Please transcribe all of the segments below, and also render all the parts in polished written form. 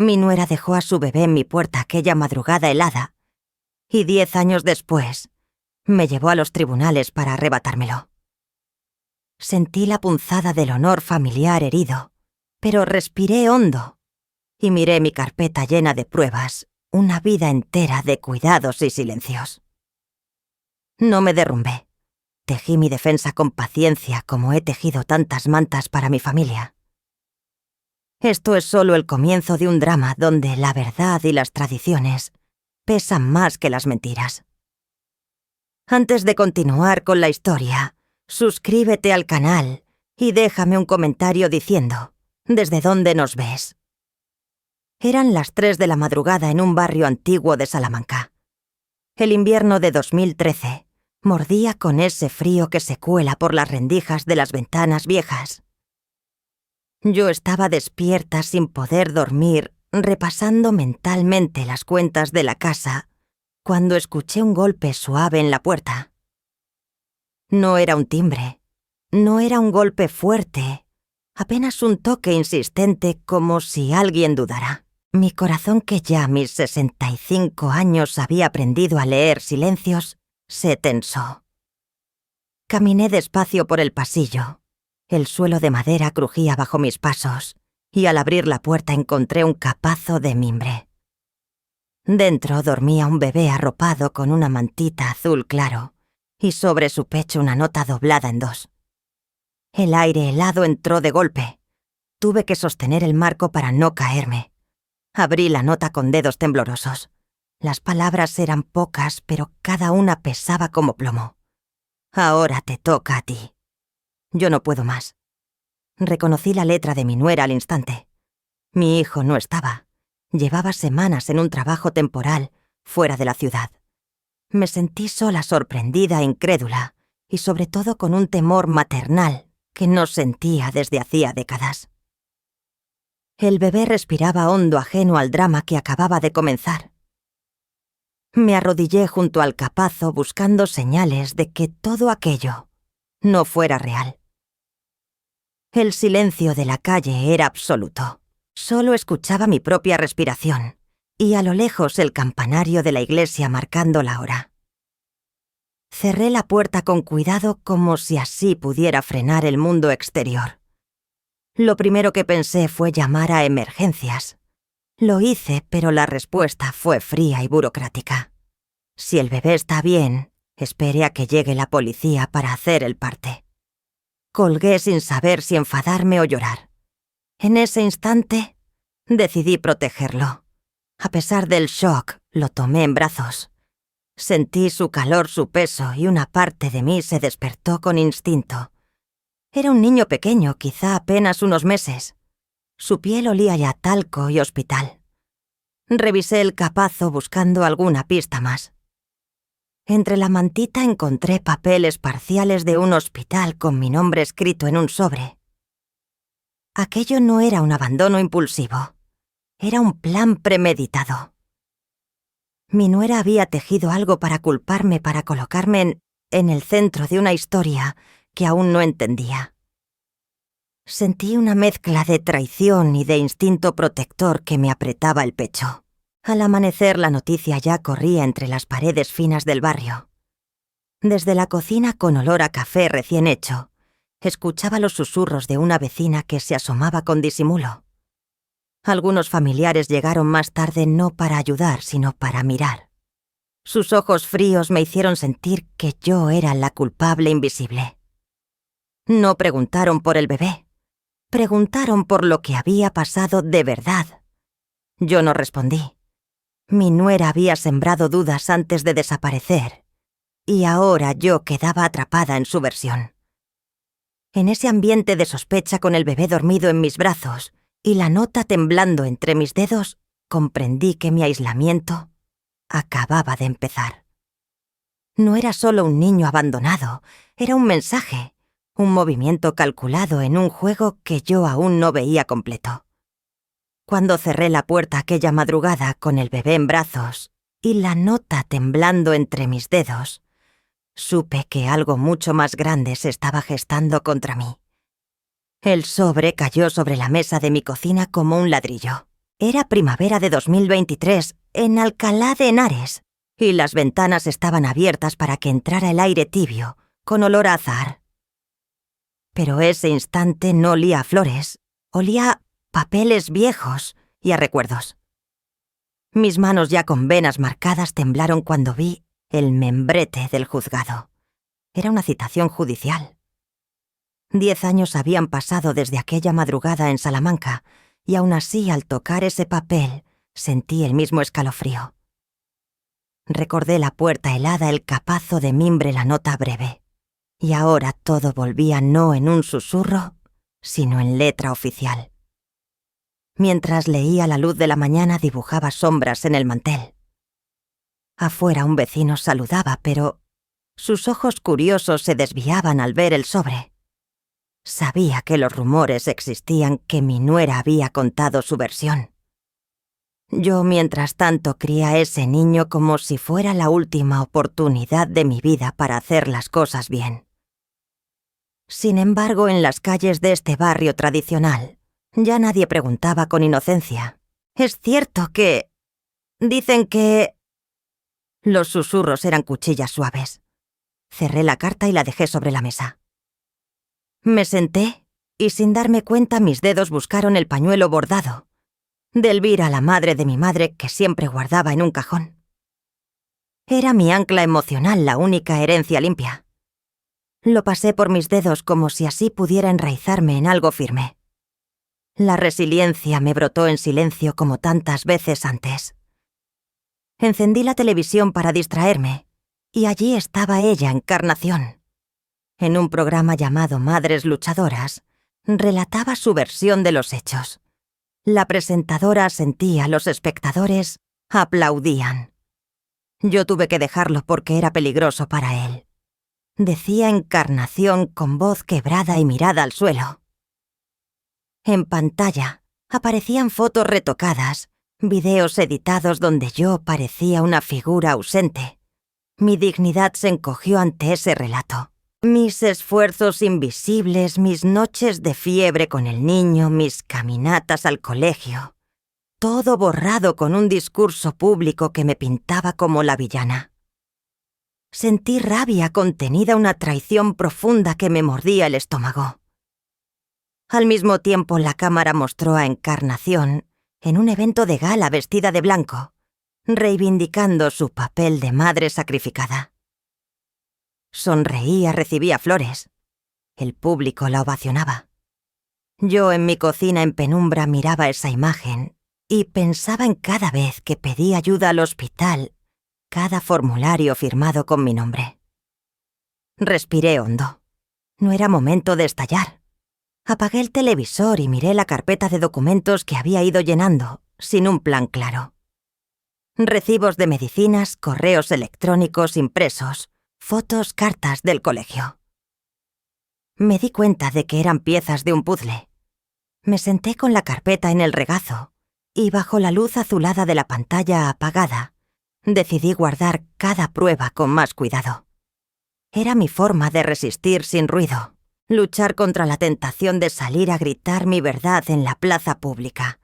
Mi nuera dejó a su bebé en mi puerta aquella madrugada helada y 10 años después me llevó a los tribunales para arrebatármelo. Sentí la punzada del honor familiar herido, pero respiré hondo y miré mi carpeta llena de pruebas, una vida entera de cuidados y silencios. No me derrumbé. Tejí mi defensa con paciencia como he tejido tantas mantas para mi familia. Esto es solo el comienzo de un drama donde la verdad y las tradiciones pesan más que las mentiras. Antes de continuar con la historia, suscríbete al canal y déjame un comentario diciendo desde dónde nos ves. Eran las 3 de la madrugada en un barrio antiguo de Salamanca. El invierno de 2013 mordía con ese frío que se cuela por las rendijas de las ventanas viejas. Yo estaba despierta sin poder dormir, repasando mentalmente las cuentas de la casa, cuando escuché un golpe suave en la puerta. No era un timbre, no era un golpe fuerte, apenas un toque insistente como si alguien dudara. Mi corazón, que ya a mis 65 años había aprendido a leer silencios, se tensó. Caminé despacio por el pasillo. El suelo de madera crujía bajo mis pasos, y al abrir la puerta encontré un capazo de mimbre. Dentro dormía un bebé arropado con una mantita azul claro, y sobre su pecho una nota doblada en 2. El aire helado entró de golpe. Tuve que sostener el marco para no caerme. Abrí la nota con dedos temblorosos. Las palabras eran pocas, pero cada una pesaba como plomo. Ahora te toca a ti. Yo no puedo más. Reconocí la letra de mi nuera al instante. Mi hijo no estaba. Llevaba semanas en un trabajo temporal, fuera de la ciudad. Me sentí sola, sorprendida e incrédula, y sobre todo con un temor maternal que no sentía desde hacía décadas. El bebé respiraba hondo, ajeno al drama que acababa de comenzar. Me arrodillé junto al capazo buscando señales de que todo aquello no fuera real. El silencio de la calle era absoluto. Solo escuchaba mi propia respiración y a lo lejos el campanario de la iglesia marcando la hora. Cerré la puerta con cuidado como si así pudiera frenar el mundo exterior. Lo primero que pensé fue llamar a emergencias. Lo hice, pero la respuesta fue fría y burocrática. Si el bebé está bien, espere a que llegue la policía para hacer el parte. Colgué sin saber si enfadarme o llorar. En ese instante, decidí protegerlo. A pesar del shock, lo tomé en brazos. Sentí su calor, su peso, y una parte de mí se despertó con instinto. Era un niño pequeño, quizá apenas unos meses. Su piel olía ya a talco y hospital. Revisé el capazo buscando alguna pista más. Entre la mantita encontré papeles parciales de un hospital con mi nombre escrito en un sobre. Aquello no era un abandono impulsivo. Era un plan premeditado. Mi nuera había tejido algo para culparme, para colocarme en el centro de una historia que aún no entendía. Sentí una mezcla de traición y de instinto protector que me apretaba el pecho. Al amanecer la noticia ya corría entre las paredes finas del barrio. Desde la cocina con olor a café recién hecho, escuchaba los susurros de una vecina que se asomaba con disimulo. Algunos familiares llegaron más tarde no para ayudar, sino para mirar. Sus ojos fríos me hicieron sentir que yo era la culpable invisible. No preguntaron por el bebé. Preguntaron por lo que había pasado de verdad. Yo no respondí. Mi nuera había sembrado dudas antes de desaparecer, y ahora yo quedaba atrapada en su versión. En ese ambiente de sospecha, con el bebé dormido en mis brazos y la nota temblando entre mis dedos, comprendí que mi aislamiento acababa de empezar. No era solo un niño abandonado, era un mensaje, un movimiento calculado en un juego que yo aún no veía completo. Cuando cerré la puerta aquella madrugada con el bebé en brazos y la nota temblando entre mis dedos, supe que algo mucho más grande se estaba gestando contra mí. El sobre cayó sobre la mesa de mi cocina como un ladrillo. Era primavera de 2023 en Alcalá de Henares y las ventanas estaban abiertas para que entrara el aire tibio, con olor a azahar. Pero ese instante no olía a flores, olía a papeles viejos y a recuerdos. Mis manos ya con venas marcadas temblaron cuando vi el membrete del juzgado. Era una citación judicial. 10 años habían pasado desde aquella madrugada en Salamanca, y aún así, al tocar ese papel, sentí el mismo escalofrío. Recordé la puerta helada, el capazo de mimbre, la nota breve. Y ahora todo volvía no en un susurro, sino en letra oficial. Mientras leía, la luz de la mañana dibujaba sombras en el mantel. Afuera un vecino saludaba, pero sus ojos curiosos se desviaban al ver el sobre. Sabía que los rumores existían, que mi nuera había contado su versión. Yo, mientras tanto, crié a ese niño como si fuera la última oportunidad de mi vida para hacer las cosas bien. Sin embargo, en las calles de este barrio tradicional, ya nadie preguntaba con inocencia. «Es cierto que... dicen que...». Los susurros eran cuchillas suaves. Cerré la carta y la dejé sobre la mesa. Me senté y, sin darme cuenta, mis dedos buscaron el pañuelo bordado de Elvira, la madre de mi madre, que siempre guardaba en un cajón. Era mi ancla emocional, la única herencia limpia. Lo pasé por mis dedos como si así pudiera enraizarme en algo firme. La resiliencia me brotó en silencio como tantas veces antes. Encendí la televisión para distraerme, y allí estaba ella, Encarnación. En un programa llamado Madres Luchadoras, relataba su versión de los hechos. La presentadora asentía, los espectadores aplaudían. Yo tuve que dejarlo porque era peligroso para él. Decía Encarnación con voz quebrada y mirada al suelo. En pantalla aparecían fotos retocadas, videos editados donde yo parecía una figura ausente. Mi dignidad se encogió ante ese relato. Mis esfuerzos invisibles, mis noches de fiebre con el niño, mis caminatas al colegio. Todo borrado con un discurso público que me pintaba como la villana. Sentí rabia contenida, una traición profunda que me mordía el estómago. Al mismo tiempo, la cámara mostró a Encarnación en un evento de gala vestida de blanco, reivindicando su papel de madre sacrificada. Sonreía, recibía flores. El público la ovacionaba. Yo, en mi cocina en penumbra, miraba esa imagen y pensaba en cada vez que pedí ayuda al hospital, cada formulario firmado con mi nombre. Respiré hondo. No era momento de estallar. Apagué el televisor y miré la carpeta de documentos que había ido llenando, sin un plan claro. Recibos de medicinas, correos electrónicos impresos, fotos, cartas del colegio. Me di cuenta de que eran piezas de un puzzle. Me senté con la carpeta en el regazo y, bajo la luz azulada de la pantalla apagada, decidí guardar cada prueba con más cuidado. Era mi forma de resistir sin ruido, luchar contra la tentación de salir a gritar mi verdad en la plaza pública,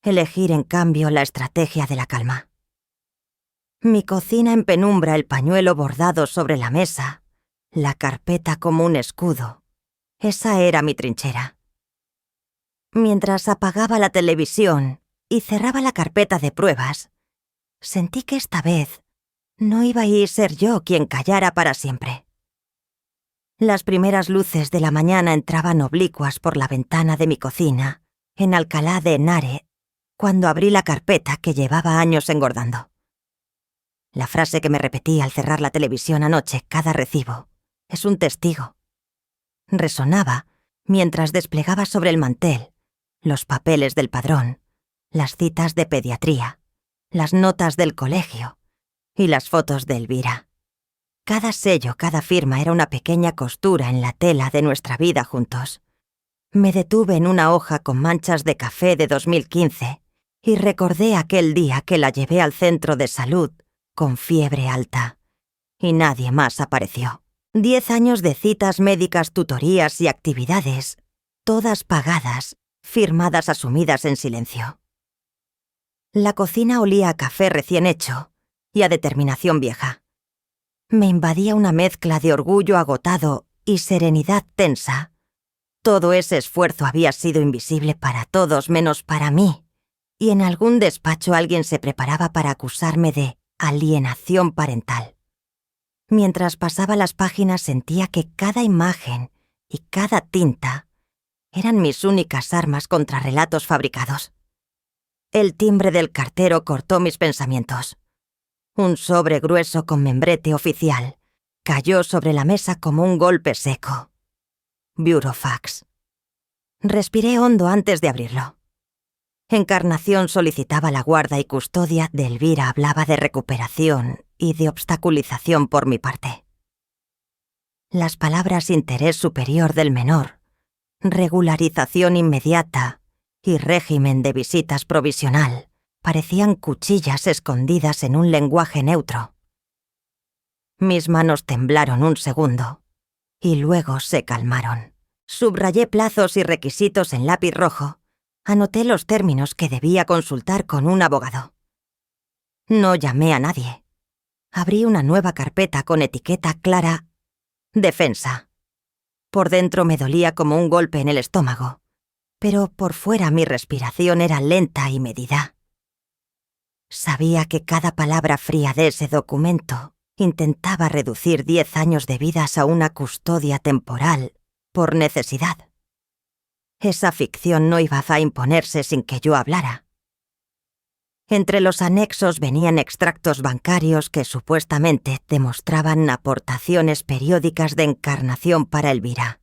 elegir en cambio la estrategia de la calma. Mi cocina en penumbra, el pañuelo bordado sobre la mesa, la carpeta como un escudo. Esa era mi trinchera. Mientras apagaba la televisión y cerraba la carpeta de pruebas, sentí que esta vez no iba a ser yo quien callara para siempre. Las primeras luces de la mañana entraban oblicuas por la ventana de mi cocina, en Alcalá de Henares, cuando abrí la carpeta que llevaba años engordando. La frase que me repetí al cerrar la televisión anoche, cada recibo, es un testigo. Resonaba mientras desplegaba sobre el mantel los papeles del padrón, las citas de pediatría, las notas del colegio y las fotos de Elvira. Cada sello, cada firma era una pequeña costura en la tela de nuestra vida juntos. Me detuve en una hoja con manchas de café de 2015 y recordé aquel día que la llevé al centro de salud con fiebre alta, y nadie más apareció. 10 años de citas médicas, tutorías y actividades, todas pagadas, firmadas, asumidas en silencio. La cocina olía a café recién hecho y a determinación vieja. Me invadía una mezcla de orgullo agotado y serenidad tensa. Todo ese esfuerzo había sido invisible para todos menos para mí, y en algún despacho alguien se preparaba para acusarme de alienación parental. Mientras pasaba las páginas sentía que cada imagen y cada tinta eran mis únicas armas contra relatos fabricados. El timbre del cartero cortó mis pensamientos. Un sobre grueso con membrete oficial cayó sobre la mesa como un golpe seco. Burofax. Respiré hondo antes de abrirlo. Encarnación solicitaba la guarda y custodia de Elvira, hablaba de recuperación y de obstaculización por mi parte. Las palabras interés superior del menor, regularización inmediata y régimen de visitas provisional parecían cuchillas escondidas en un lenguaje neutro. Mis manos temblaron un segundo y luego se calmaron. Subrayé plazos y requisitos en lápiz rojo. Anoté los términos que debía consultar con un abogado. No llamé a nadie. Abrí una nueva carpeta con etiqueta clara: defensa. Por dentro me dolía como un golpe en el estómago, pero por fuera mi respiración era lenta y medida. Sabía que cada palabra fría de ese documento intentaba reducir 10 años de vidas a una custodia temporal por necesidad. Esa ficción no iba a imponerse sin que yo hablara. Entre los anexos venían extractos bancarios que supuestamente demostraban aportaciones periódicas de Encarnación para Elvira.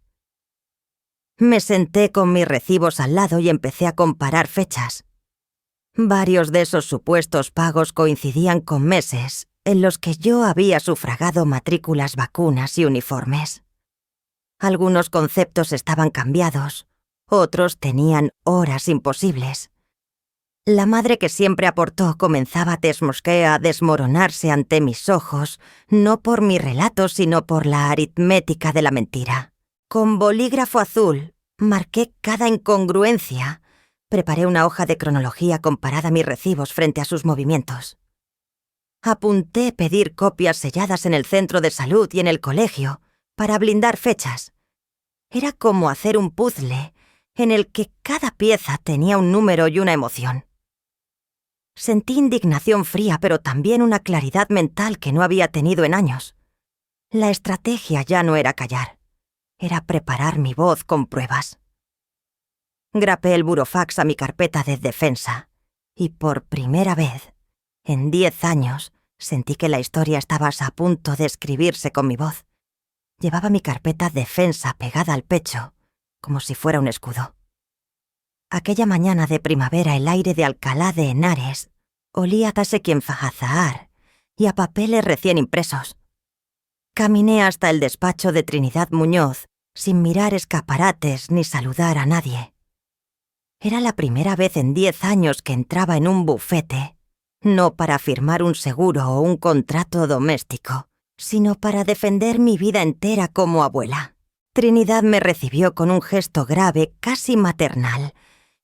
Me senté con mis recibos al lado y empecé a comparar fechas. Varios de esos supuestos pagos coincidían con meses en los que yo había sufragado matrículas, vacunas y uniformes. Algunos conceptos estaban cambiados, otros tenían horas imposibles. La madre que siempre aportó comenzaba a desmoronarse ante mis ojos, no por mi relato, sino por la aritmética de la mentira. Con bolígrafo azul marqué cada incongruencia. Preparé una hoja de cronología comparada a mis recibos frente a sus movimientos. Apunté pedir copias selladas en el centro de salud y en el colegio para blindar fechas. Era como hacer un puzzle en el que cada pieza tenía un número y una emoción. Sentí indignación fría, pero también una claridad mental que no había tenido en años. La estrategia ya no era callar, era preparar mi voz con pruebas. Grapé el burofax a mi carpeta de defensa, y por primera vez, en 10 años, sentí que la historia estaba a punto de escribirse con mi voz. Llevaba mi carpeta defensa pegada al pecho, como si fuera un escudo. Aquella mañana de primavera el aire de Alcalá de Henares olía a tasequienfajazaar y a papeles recién impresos. Caminé hasta el despacho de Trinidad Muñoz sin mirar escaparates ni saludar a nadie. Era la primera vez en 10 años que entraba en un bufete, no para firmar un seguro o un contrato doméstico, sino para defender mi vida entera como abuela. Trinidad me recibió con un gesto grave, casi maternal,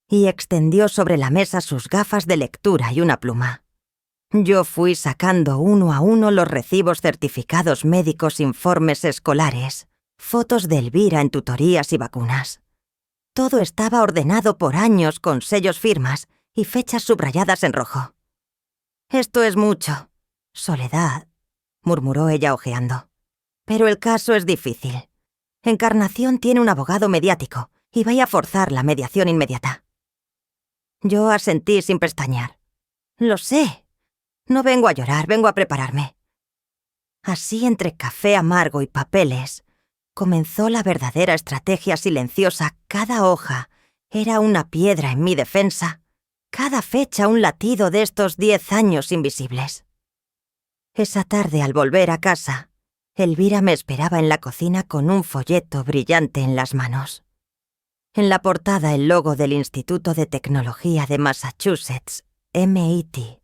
y extendió sobre la mesa sus gafas de lectura y una pluma. Yo fui sacando uno a uno los recibos, certificados médicos, informes escolares, fotos de Elvira en tutorías y vacunas. Todo estaba ordenado por años con sellos, firmas y fechas subrayadas en rojo. «Esto es mucho, Soledad», murmuró ella hojeando. «Pero el caso es difícil. Encarnación tiene un abogado mediático y vaya a forzar la mediación inmediata». Yo asentí sin pestañear. «Lo sé. No vengo a llorar, vengo a prepararme». Así, entre café amargo y papeles, comenzó la verdadera estrategia silenciosa. Cada hoja era una piedra en mi defensa, cada fecha un latido de estos 10 años invisibles. Esa tarde, al volver a casa, Elvira me esperaba en la cocina con un folleto brillante en las manos. En la portada el logo del Instituto de Tecnología de Massachusetts, MIT.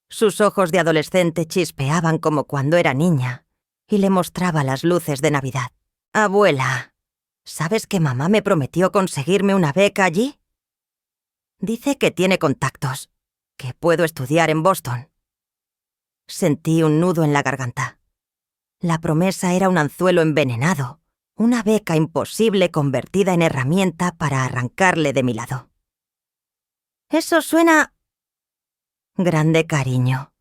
Sus ojos de adolescente chispeaban como cuando era niña, y le mostraba las luces de Navidad. «Abuela, ¿sabes que mamá me prometió conseguirme una beca allí?» Dice que tiene contactos, que puedo estudiar en Boston. Sentí un nudo en la garganta. La promesa era un anzuelo envenenado, una beca imposible convertida en herramienta para arrancarle de mi lado. Eso suena... Grande cariño,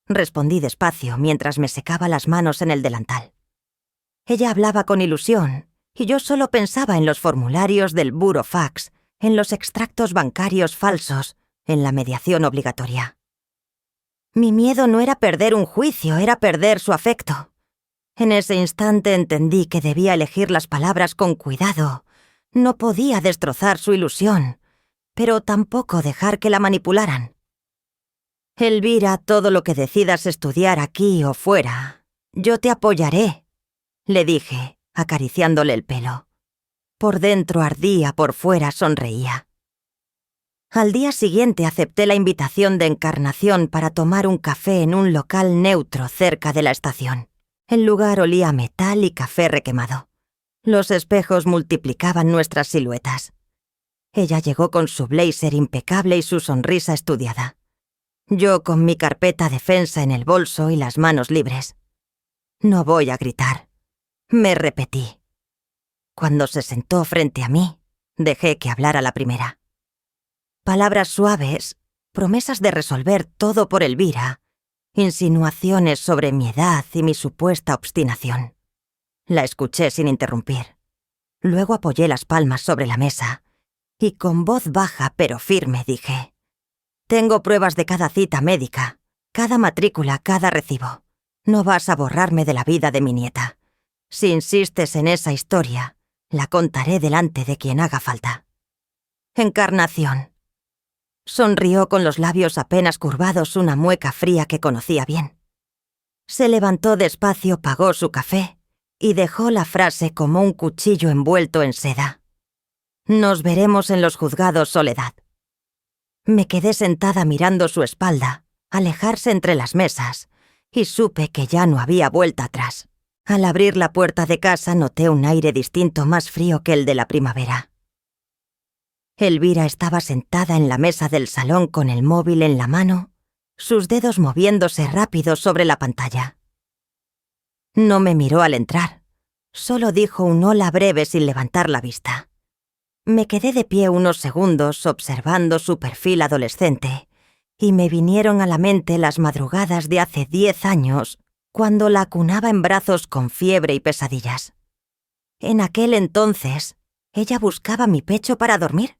respondí despacio mientras me secaba las manos en el delantal. Ella hablaba con ilusión, y yo solo pensaba en los formularios del burofax, en los extractos bancarios falsos, en la mediación obligatoria. Mi miedo no era perder un juicio, era perder su afecto. En ese instante entendí que debía elegir las palabras con cuidado. No podía destrozar su ilusión, pero tampoco dejar que la manipularan. Elvira, todo lo que decidas estudiar aquí o fuera, yo te apoyaré, le dije, acariciándole el pelo. Por dentro ardía, por fuera sonreía. Al día siguiente acepté la invitación de Encarnación para tomar un café en un local neutro cerca de la estación. El lugar olía a metal y café requemado. Los espejos multiplicaban nuestras siluetas. Ella llegó con su blazer impecable y su sonrisa estudiada. Yo con mi carpeta defensa en el bolso y las manos libres. No voy a gritar. Me repetí. Cuando se sentó frente a mí, dejé que hablara la primera. Palabras suaves, promesas de resolver todo por Elvira, insinuaciones sobre mi edad y mi supuesta obstinación. La escuché sin interrumpir. Luego apoyé las palmas sobre la mesa y con voz baja pero firme dije: «Tengo pruebas de cada cita médica, cada matrícula, cada recibo. No vas a borrarme de la vida de mi nieta. Si insistes en esa historia, la contaré delante de quien haga falta». Encarnación. Sonrió con los labios apenas curvados, una mueca fría que conocía bien. Se levantó despacio, pagó su café y dejó la frase como un cuchillo envuelto en seda: «Nos veremos en los juzgados, Soledad». Me quedé sentada mirando su espalda, alejarse entre las mesas, y supe que ya no había vuelta atrás. Al abrir la puerta de casa noté un aire distinto, más frío que el de la primavera. Elvira estaba sentada en la mesa del salón con el móvil en la mano, sus dedos moviéndose rápidos sobre la pantalla. No me miró al entrar, solo dijo un hola breve sin levantar la vista. Me quedé de pie unos segundos observando su perfil adolescente y me vinieron a la mente las madrugadas de hace 10 años, cuando la acunaba en brazos con fiebre y pesadillas. En aquel entonces, ella buscaba mi pecho para dormir.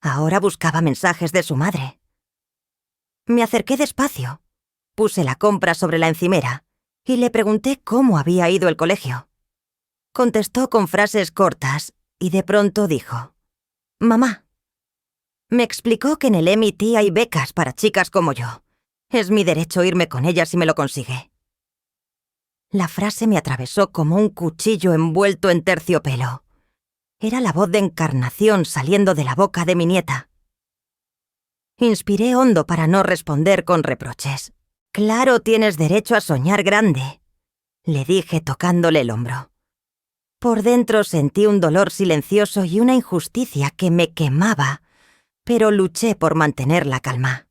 Ahora buscaba mensajes de su madre. Me acerqué despacio, puse la compra sobre la encimera y le pregunté cómo había ido el colegio. Contestó con frases cortas y de pronto dijo: «Mamá». Me explicó que en el MIT hay becas para chicas como yo. Es mi derecho irme con ella si me lo consigue. La frase me atravesó como un cuchillo envuelto en terciopelo. Era la voz de Encarnación saliendo de la boca de mi nieta. Inspiré hondo para no responder con reproches. «Claro, tienes derecho a soñar grande», le dije tocándole el hombro. Por dentro sentí un dolor silencioso y una injusticia que me quemaba, pero luché por mantener la calma.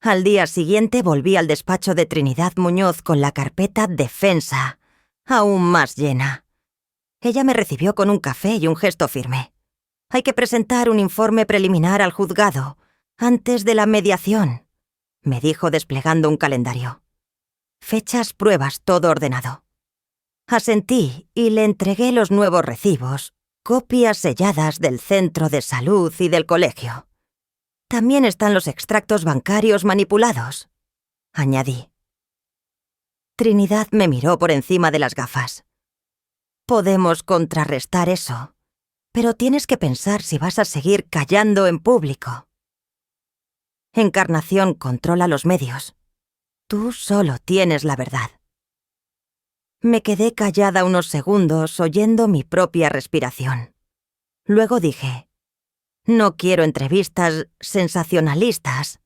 Al día siguiente volví al despacho de Trinidad Muñoz con la carpeta defensa, aún más llena. Ella me recibió con un café y un gesto firme. «Hay que presentar un informe preliminar al juzgado, antes de la mediación», me dijo desplegando un calendario. Fechas, pruebas, todo ordenado. Asentí y le entregué los nuevos recibos, copias selladas del centro de salud y del colegio. También están los extractos bancarios manipulados, añadí. Trinidad me miró por encima de las gafas. «Podemos contrarrestar eso, pero tienes que pensar si vas a seguir callando en público. Encarnación controla los medios. Tú solo tienes la verdad». Me quedé callada unos segundos oyendo mi propia respiración. Luego dije: «No quiero entrevistas sensacionalistas.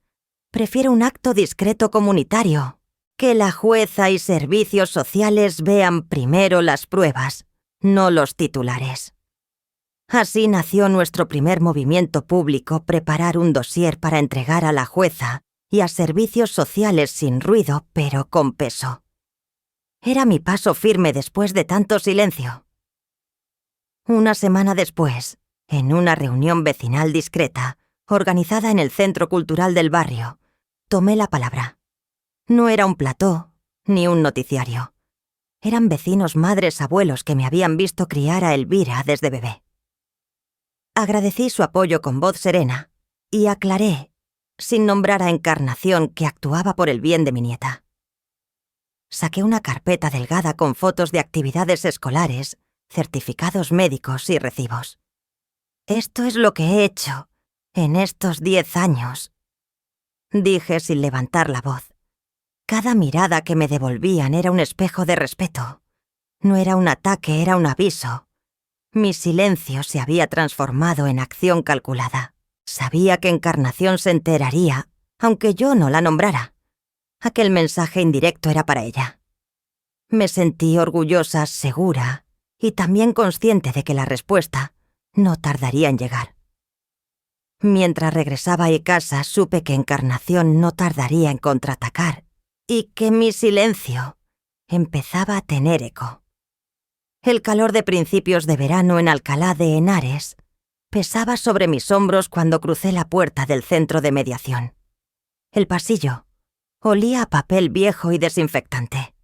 Prefiero un acto discreto comunitario. Que la jueza y servicios sociales vean primero las pruebas, no los titulares». Así nació nuestro primer movimiento público: preparar un dossier para entregar a la jueza y a servicios sociales sin ruido, pero con peso. Era mi paso firme después de tanto silencio. Una semana después, en una reunión vecinal discreta, organizada en el centro cultural del barrio, tomé la palabra. No era un plató, ni un noticiario. Eran vecinos, madres, abuelos que me habían visto criar a Elvira desde bebé. Agradecí su apoyo con voz serena y aclaré, sin nombrar a Encarnación, que actuaba por el bien de mi nieta. Saqué una carpeta delgada con fotos de actividades escolares, certificados médicos y recibos. «Esto es lo que he hecho en estos 10 años», dije sin levantar la voz. Cada mirada que me devolvían era un espejo de respeto. No era un ataque, era un aviso. Mi silencio se había transformado en acción calculada. Sabía que Encarnación se enteraría, aunque yo no la nombrara. Aquel mensaje indirecto era para ella. Me sentí orgullosa, segura y también consciente de que la respuesta no tardaría en llegar. Mientras regresaba a casa, supe que Encarnación no tardaría en contraatacar y que mi silencio empezaba a tener eco. El calor de principios de verano en Alcalá de Henares pesaba sobre mis hombros cuando crucé la puerta del centro de mediación. El pasillo olía a papel viejo y desinfectante.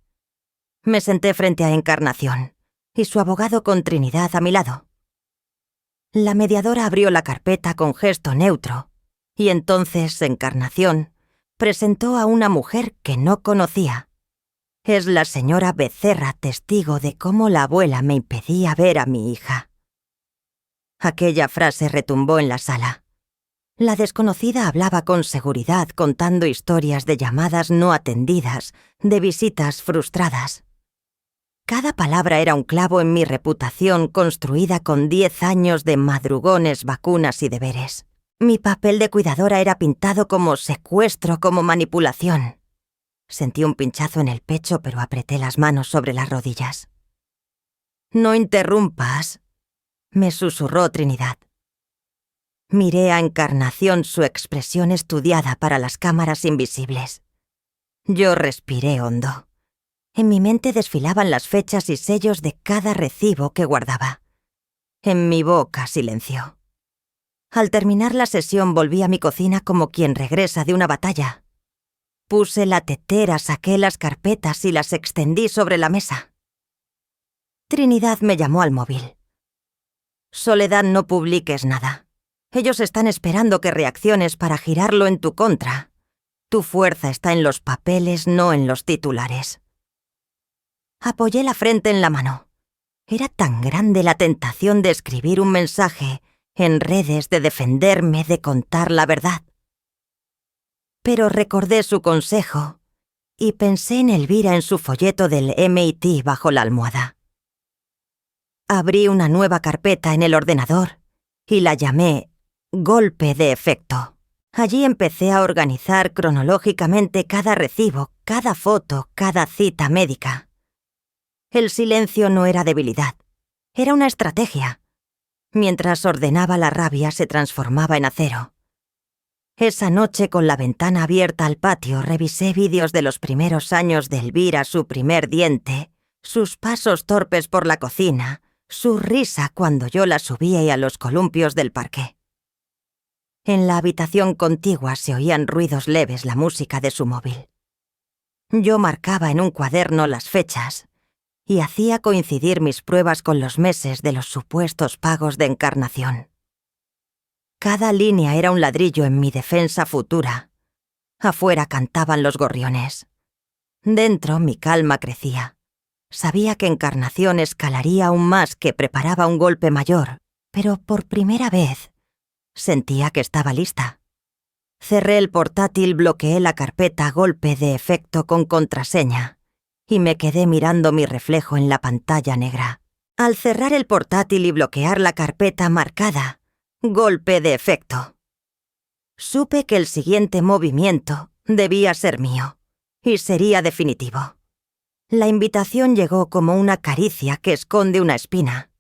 Me senté frente a Encarnación y su abogado con Trinidad a mi lado. La mediadora abrió la carpeta con gesto neutro y entonces Encarnación presentó a una mujer que no conocía. Es la señora Becerra, testigo de cómo la abuela me impedía ver a mi hija. Aquella frase retumbó en la sala. La desconocida hablaba con seguridad, contando historias de llamadas no atendidas, de visitas frustradas. Cada palabra era un clavo en mi reputación construida con 10 años de madrugones, vacunas y deberes. Mi papel de cuidadora era pintado como secuestro, como manipulación. Sentí un pinchazo en el pecho, pero apreté las manos sobre las rodillas. «No interrumpas», me susurró Trinidad. Miré a Encarnación, su expresión estudiada para las cámaras invisibles. Yo respiré hondo. En mi mente desfilaban las fechas y sellos de cada recibo que guardaba. En mi boca silencio. Al terminar la sesión volví a mi cocina como quien regresa de una batalla. Puse la tetera, saqué las carpetas y las extendí sobre la mesa. Trinidad me llamó al móvil. «Soledad, no publiques nada. Ellos están esperando que reacciones para girarlo en tu contra. Tu fuerza está en los papeles, no en los titulares». Apoyé la frente en la mano. Era tan grande la tentación de escribir un mensaje en redes, de defenderme, de contar la verdad. Pero recordé su consejo y pensé en Elvira, en su folleto del MIT bajo la almohada. Abrí una nueva carpeta en el ordenador y la llamé Golpe de Efecto. Allí empecé a organizar cronológicamente cada recibo, cada foto, cada cita médica. El silencio no era debilidad, era una estrategia. Mientras ordenaba, la rabia se transformaba en acero. Esa noche, con la ventana abierta al patio, revisé vídeos de los primeros años de Elvira, su primer diente, sus pasos torpes por la cocina, su risa cuando yo la subía a los columpios del parque. En la habitación contigua se oían ruidos leves, la música de su móvil. Yo marcaba en un cuaderno las fechas y hacía coincidir mis pruebas con los meses de los supuestos pagos de Encarnación. Cada línea era un ladrillo en mi defensa futura. Afuera cantaban los gorriones. Dentro mi calma crecía. Sabía que Encarnación escalaría aún más, que preparaba un golpe mayor, pero por primera vez sentía que estaba lista. Cerré el portátil, bloqueé la carpeta Golpe de Efecto con contraseña y me quedé mirando mi reflejo en la pantalla negra. Al cerrar el portátil y bloquear la carpeta marcada Golpe de Efecto, supe que el siguiente movimiento debía ser mío y sería definitivo. La invitación llegó como una caricia que esconde una espina.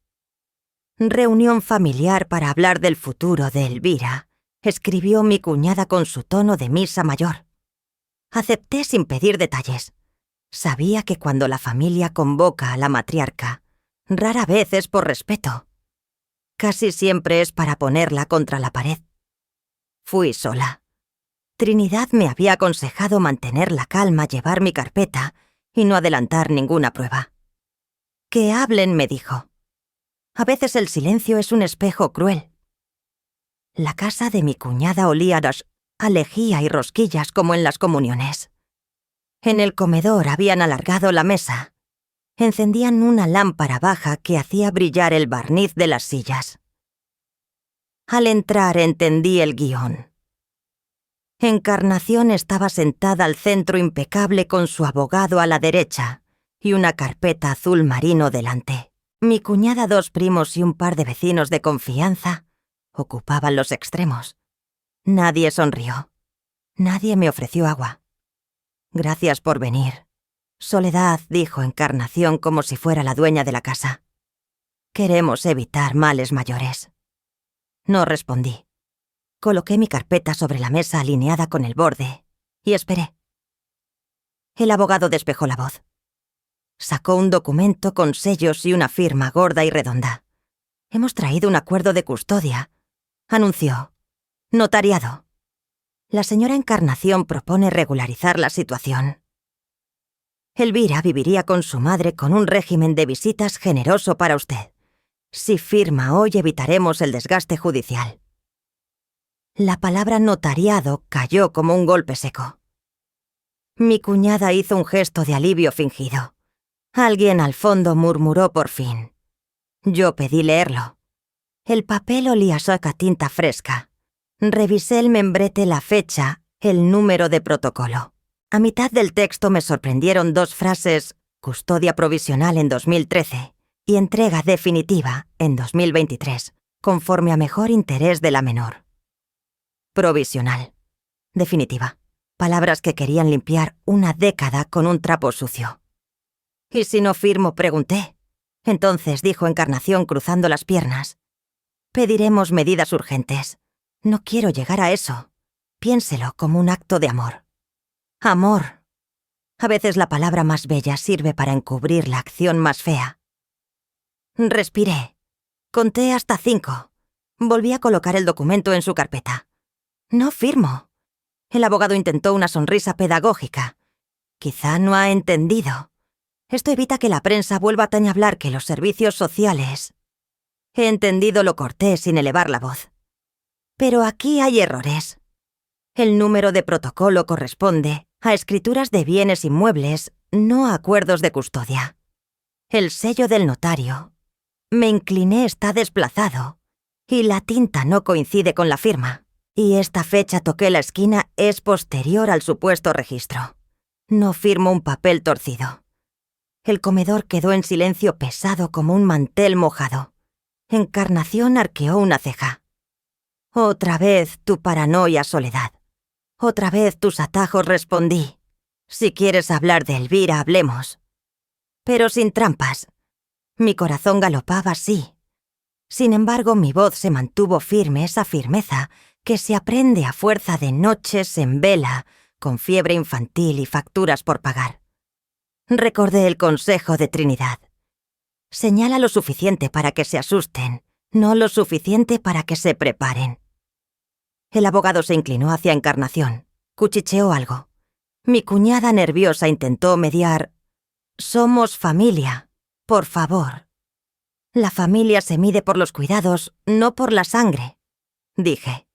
Reunión familiar para hablar del futuro de Elvira, escribió mi cuñada con su tono de misa mayor. Acepté sin pedir detalles. Sabía que cuando la familia convoca a la matriarca, rara vez es por respeto. Casi siempre es para ponerla contra la pared. Fui sola. Trinidad me había aconsejado mantener la calma, llevar mi carpeta y no adelantar ninguna prueba. Que hablen, me dijo. A veces el silencio es un espejo cruel. La casa de mi cuñada olía a lejía y rosquillas como en las comuniones. En el comedor habían alargado la mesa. Encendían una lámpara baja que hacía brillar el barniz de las sillas. Al entrar entendí el guión. Encarnación estaba sentada al centro impecable con su abogado a la derecha y una carpeta azul marino delante. Mi cuñada, 2 primos y un par de vecinos de confianza ocupaban los extremos. Nadie sonrió. Nadie me ofreció agua. Gracias por venir. Soledad, dijo Encarnación como si fuera la dueña de la casa. Queremos evitar males mayores. No respondí. Coloqué mi carpeta sobre la mesa alineada con el borde y esperé. El abogado despejó la voz. Sacó un documento con sellos y una firma gorda y redonda. Hemos traído un acuerdo de custodia, anunció. Notariado. La señora Encarnación propone regularizar la situación. Elvira viviría con su madre con un régimen de visitas generoso para usted. Si firma hoy evitaremos el desgaste judicial. La palabra notariado cayó como un golpe seco. Mi cuñada hizo un gesto de alivio fingido. Alguien al fondo murmuró por fin. Yo pedí leerlo. El papel olía a tinta fresca. Revisé el membrete, la fecha, el número de protocolo. A mitad del texto me sorprendieron 2 frases: custodia provisional en 2013 y entrega definitiva en 2023, conforme a mejor interés de la menor. Provisional. Definitiva. Palabras que querían limpiar una década con un trapo sucio. ¿Y si no firmo?, pregunté. Entonces dijo Encarnación cruzando las piernas. Pediremos medidas urgentes. No quiero llegar a eso. Piénselo como un acto de amor. Amor. A veces la palabra más bella sirve para encubrir la acción más fea. Respiré. Conté hasta 5. Volví a colocar el documento en su carpeta. No firmo. El abogado intentó una sonrisa pedagógica. Quizá no ha entendido. Esto evita que la prensa vuelva a hablar que los servicios sociales... He entendido, lo corté sin elevar la voz. Pero aquí hay errores. El número de protocolo corresponde a escrituras de bienes inmuebles, no a acuerdos de custodia. El sello del notario. Me incliné, está desplazado. Y la tinta no coincide con la firma. Y esta fecha, toqué la esquina, es posterior al supuesto registro. No firmo un papel torcido. El comedor quedó en silencio pesado como un mantel mojado. Encarnación arqueó una ceja. Otra vez tu paranoia, Soledad. Otra vez tus atajos, respondí. Si quieres hablar de Elvira, hablemos. Pero sin trampas. Mi corazón galopaba, sí. Sin embargo, mi voz se mantuvo firme, esa firmeza que se aprende a fuerza de noches en vela, con fiebre infantil y facturas por pagar. Recordé el consejo de Trinidad. Señala lo suficiente para que se asusten, no lo suficiente para que se preparen. El abogado se inclinó hacia Encarnación. Cuchicheó algo. Mi cuñada nerviosa intentó mediar. Somos familia, por favor. La familia se mide por los cuidados, no por la sangre, dije.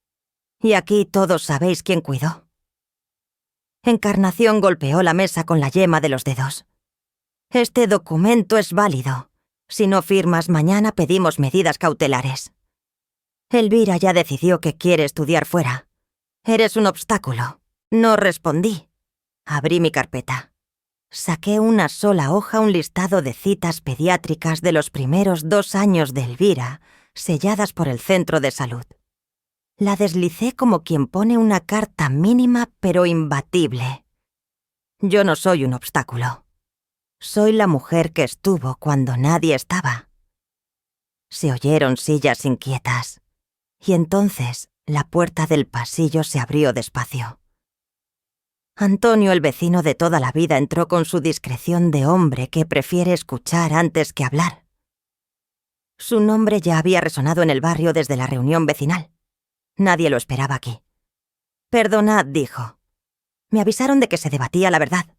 Y aquí todos sabéis quién cuidó. Encarnación golpeó la mesa con la yema de los dedos. Este documento es válido. Si no firmas, mañana pedimos medidas cautelares. Elvira ya decidió que quiere estudiar fuera. Eres un obstáculo. No respondí. Abrí mi carpeta. Saqué una sola hoja, un listado de citas pediátricas de los primeros 2 años de Elvira, selladas por el centro de salud. La deslicé como quien pone una carta mínima pero imbatible. Yo no soy un obstáculo. Soy la mujer que estuvo cuando nadie estaba. Se oyeron sillas inquietas. Y entonces la puerta del pasillo se abrió despacio. Antonio, el vecino de toda la vida, entró con su discreción de hombre que prefiere escuchar antes que hablar. Su nombre ya había resonado en el barrio desde la reunión vecinal. Nadie lo esperaba aquí. «Perdonad», dijo. «Me avisaron de que se debatía la verdad».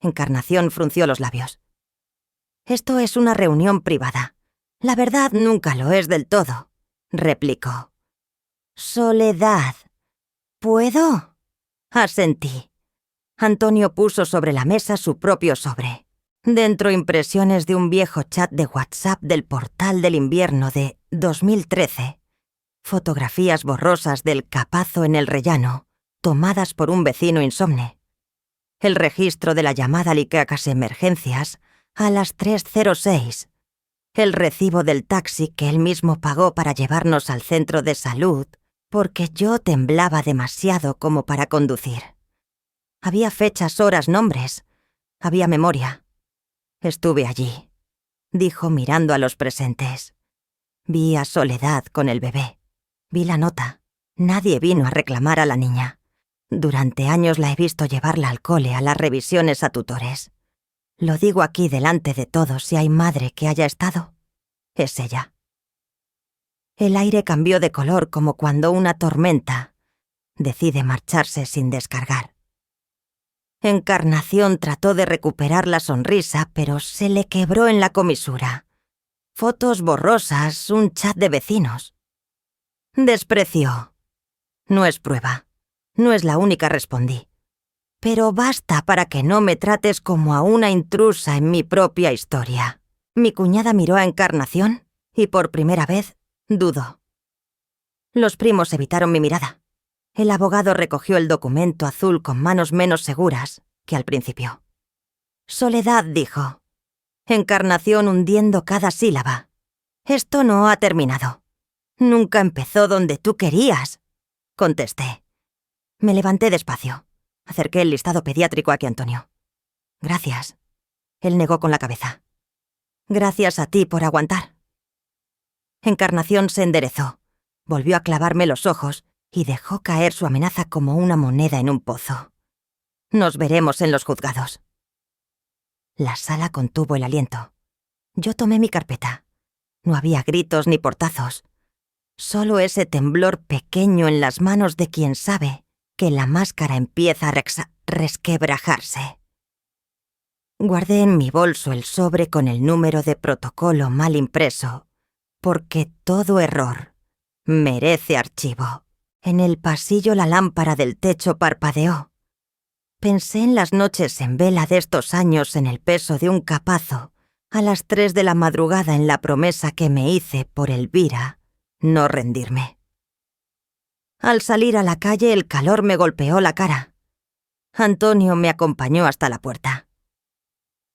Encarnación frunció los labios. «Esto es una reunión privada. La verdad nunca lo es del todo», replicó. «Soledad. ¿Puedo?», asentí. Antonio puso sobre la mesa su propio sobre. Dentro impresiones de un viejo chat de WhatsApp del Portal del Invierno de 2013. Fotografías borrosas del capazo en el rellano, tomadas por un vecino insomne. El registro de la llamada al Icacas Emergencias a las 3:06. El recibo del taxi que él mismo pagó para llevarnos al centro de salud, porque yo temblaba demasiado como para conducir. Había fechas, horas, nombres. Había memoria. «Estuve allí», dijo mirando a los presentes. «Vi a Soledad con el bebé. Vi la nota. Nadie vino a reclamar a la niña. Durante años la he visto llevarla al cole a las revisiones a tutores. Lo digo aquí delante de todos si hay madre que haya estado. Es ella». El aire cambió de color como cuando una tormenta decide marcharse sin descargar. Encarnación trató de recuperar la sonrisa, pero se le quebró en la comisura. Fotos borrosas, un chat de vecinos. Despreció. «No es prueba. No es la única», respondí. «Pero basta para que no me trates como a una intrusa en mi propia historia». Mi cuñada miró a Encarnación y por primera vez dudó. Los primos evitaron mi mirada. El abogado recogió el documento azul con manos menos seguras que al principio. «Soledad», dijo. Encarnación hundiendo cada sílaba. «Esto no ha terminado. Nunca empezó donde tú querías», contesté. Me levanté despacio. Acerqué el listado pediátrico a Antonio. «Gracias». Él negó con la cabeza. «Gracias a ti por aguantar». Encarnación se enderezó, volvió a clavarme los ojos y dejó caer su amenaza como una moneda en un pozo. «Nos veremos en los juzgados». La sala contuvo el aliento. Yo tomé mi carpeta. No había gritos ni portazos. Solo ese temblor pequeño en las manos de quien sabe que la máscara empieza a resquebrajarse. Guardé en mi bolso el sobre con el número de protocolo mal impreso, porque todo error merece archivo. En el pasillo la lámpara del techo parpadeó. Pensé en las noches en vela de estos años en el peso de un capazo, a las 3 de la madrugada en la promesa que me hice por Elvira, no rendirme. Al salir a la calle el calor me golpeó la cara. Antonio me acompañó hasta la puerta.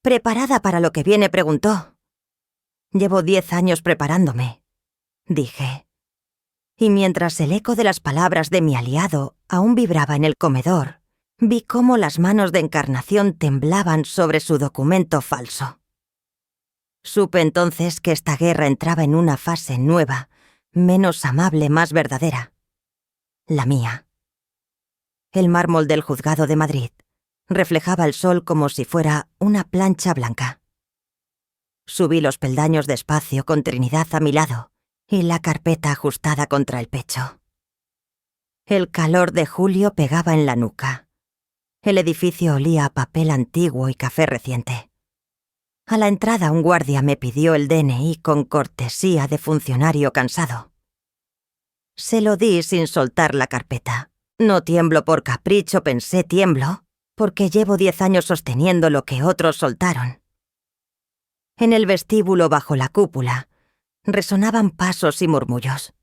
«¿Preparada para lo que viene?», preguntó. «Llevo 10 años preparándome», dije. Y mientras el eco de las palabras de mi aliado aún vibraba en el comedor, vi cómo las manos de Encarnación temblaban sobre su documento falso. Supe entonces que esta guerra entraba en una fase nueva, menos amable, más verdadera. La mía. El mármol del juzgado de Madrid reflejaba el sol como si fuera una plancha blanca. Subí los peldaños despacio con Trinidad a mi lado y la carpeta ajustada contra el pecho. El calor de julio pegaba en la nuca. El edificio olía a papel antiguo y café reciente. A la entrada un guardia me pidió el DNI con cortesía de funcionario cansado. Se lo di sin soltar la carpeta. No tiemblo por capricho, pensé, tiemblo porque llevo 10 años sosteniendo lo que otros soltaron. En el vestíbulo bajo la cúpula resonaban pasos y murmullos.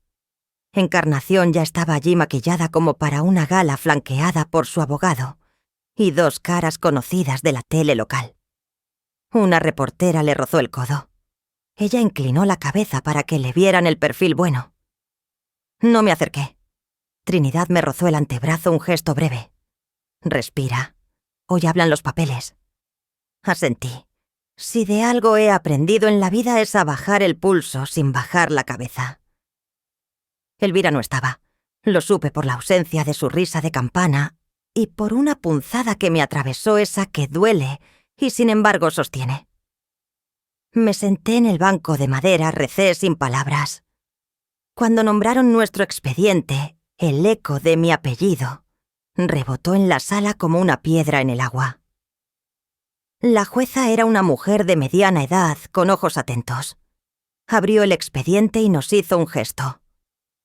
Encarnación ya estaba allí maquillada como para una gala flanqueada por su abogado y 2 caras conocidas de la tele local. Una reportera le rozó el codo. Ella inclinó la cabeza para que le vieran el perfil bueno. No me acerqué. Trinidad me rozó el antebrazo, un gesto breve. «Respira. Hoy hablan los papeles». Asentí. Si de algo he aprendido en la vida es a bajar el pulso sin bajar la cabeza. Elvira no estaba. Lo supe por la ausencia de su risa de campana y por una punzada que me atravesó, esa que duele y sin embargo sostiene. Me senté en el banco de madera, recé sin palabras. Cuando nombraron nuestro expediente, el eco de mi apellido rebotó en la sala como una piedra en el agua. La jueza era una mujer de mediana edad, con ojos atentos. Abrió el expediente y nos hizo un gesto.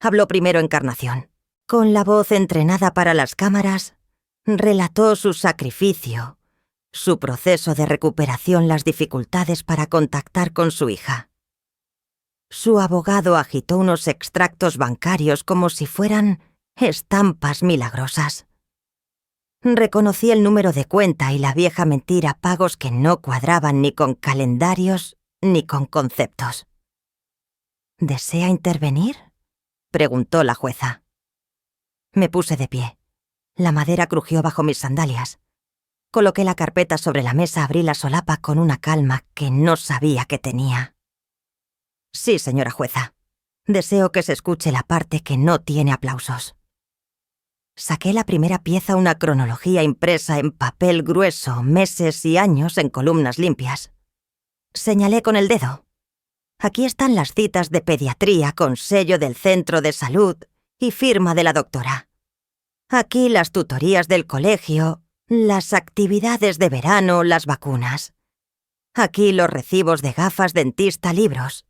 Habló primero Encarnación. Con la voz entrenada para las cámaras, relató su sacrificio, su proceso de recuperación, las dificultades para contactar con su hija. Su abogado agitó unos extractos bancarios como si fueran estampas milagrosas. Reconocí el número de cuenta y la vieja mentira, pagos que no cuadraban ni con calendarios ni con conceptos. ¿Desea intervenir?, preguntó la jueza. Me puse de pie. La madera crujió bajo mis sandalias. Coloqué la carpeta sobre la mesa, abrí la solapa con una calma que no sabía que tenía. Sí, señora jueza. Deseo que se escuche la parte que no tiene aplausos. Saqué la primera pieza, una cronología impresa en papel grueso, meses y años en columnas limpias. Señalé con el dedo. Aquí están las citas de pediatría con sello del centro de salud y firma de la doctora. Aquí las tutorías del colegio, las actividades de verano, las vacunas. Aquí los recibos de gafas, dentista, libros.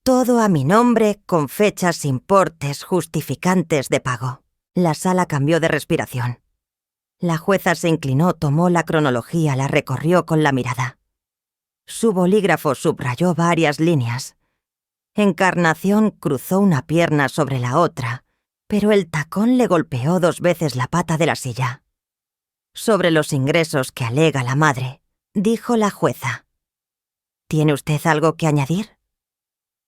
Todo a mi nombre, con fechas, importes, justificantes de pago. La sala cambió de respiración. La jueza se inclinó, tomó la cronología, la recorrió con la mirada. Su bolígrafo subrayó varias líneas. Encarnación cruzó una pierna sobre la otra, pero el tacón le golpeó 2 veces la pata de la silla. Sobre los ingresos que alega la madre, dijo la jueza. ¿Tiene usted algo que añadir?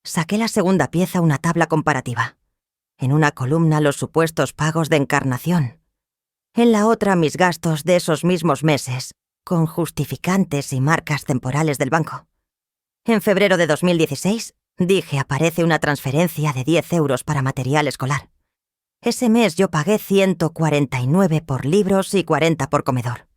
Saqué la segunda pieza, una tabla comparativa. En una columna los supuestos pagos de Encarnación. En la otra mis gastos de esos mismos meses, con justificantes y marcas temporales del banco. En febrero de 2016, dije, aparece una transferencia de 10 euros para material escolar. Ese mes yo pagué 149 por libros y 40 por comedor.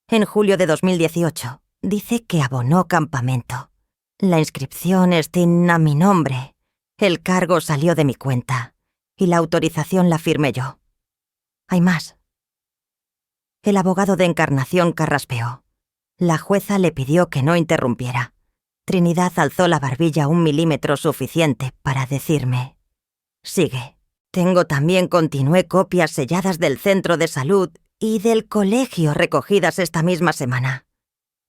En julio de 2018, dice que abonó campamento. La inscripción está a mi nombre. El cargo salió de mi cuenta y la autorización la firmé yo. Hay más. El abogado de Encarnación carraspeó. La jueza le pidió que no interrumpiera. Trinidad alzó la barbilla 1 milímetro suficiente para decirme: sigue. Tengo también, continué, copias selladas del centro de salud y del colegio recogidas esta misma semana.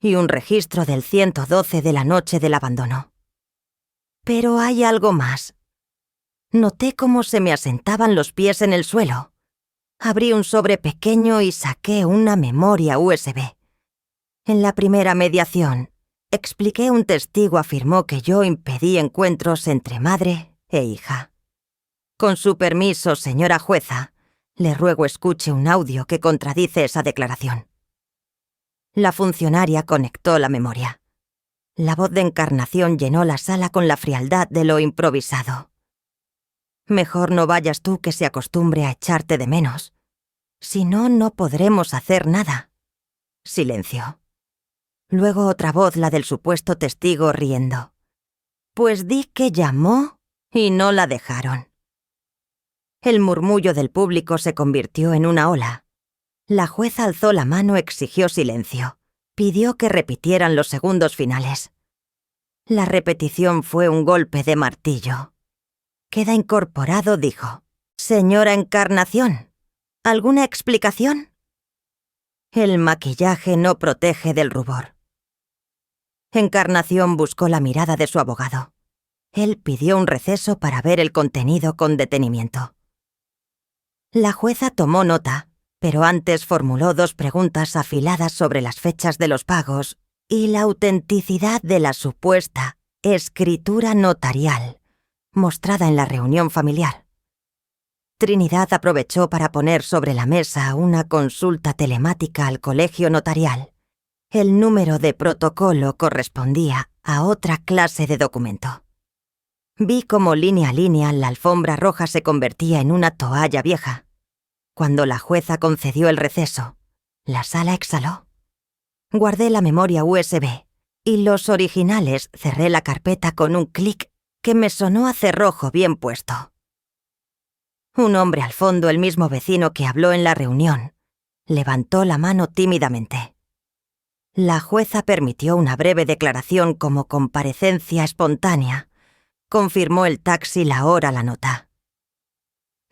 Y un registro del 112 de la noche del abandono. Pero hay algo más. Noté cómo se me asentaban los pies en el suelo. Abrí un sobre pequeño y saqué una memoria USB. En la primera mediación, expliqué, un testigo afirmó que yo impedí encuentros entre madre e hija. Con su permiso, señora jueza, le ruego escuche un audio que contradice esa declaración. La funcionaria conectó la memoria. La voz de Encarnación llenó la sala con la frialdad de lo improvisado. Mejor no vayas tú, que se acostumbre a echarte de menos. Si no, no podremos hacer nada. Silencio. Luego otra voz, la del supuesto testigo, riendo. Pues di que llamó y no la dejaron. El murmullo del público se convirtió en una ola. La jueza alzó la mano, exigió silencio. Pidió que repitieran los segundos finales. La repetición fue un golpe de martillo. Queda incorporado, dijo. Señora Encarnación, ¿alguna explicación? El maquillaje no protege del rubor. Encarnación buscó la mirada de su abogado. Él pidió un receso para ver el contenido con detenimiento. La jueza tomó nota, pero antes formuló 2 preguntas afiladas sobre las fechas de los pagos y la autenticidad de la supuesta escritura notarial mostrada en la reunión familiar. Trinidad aprovechó para poner sobre la mesa una consulta telemática al colegio notarial El número de protocolo correspondía a otra clase de documento. Vi cómo línea a línea la alfombra roja se convertía en una toalla vieja. Cuando la jueza concedió el receso, la sala exhaló. Guardé la memoria USB y los originales cerré la carpeta con un clic que me sonó a cerrojo bien puesto. Un hombre al fondo, el mismo vecino que habló en la reunión, levantó la mano tímidamente. La jueza permitió una breve declaración como comparecencia espontánea. Confirmó el taxi la hora la nota.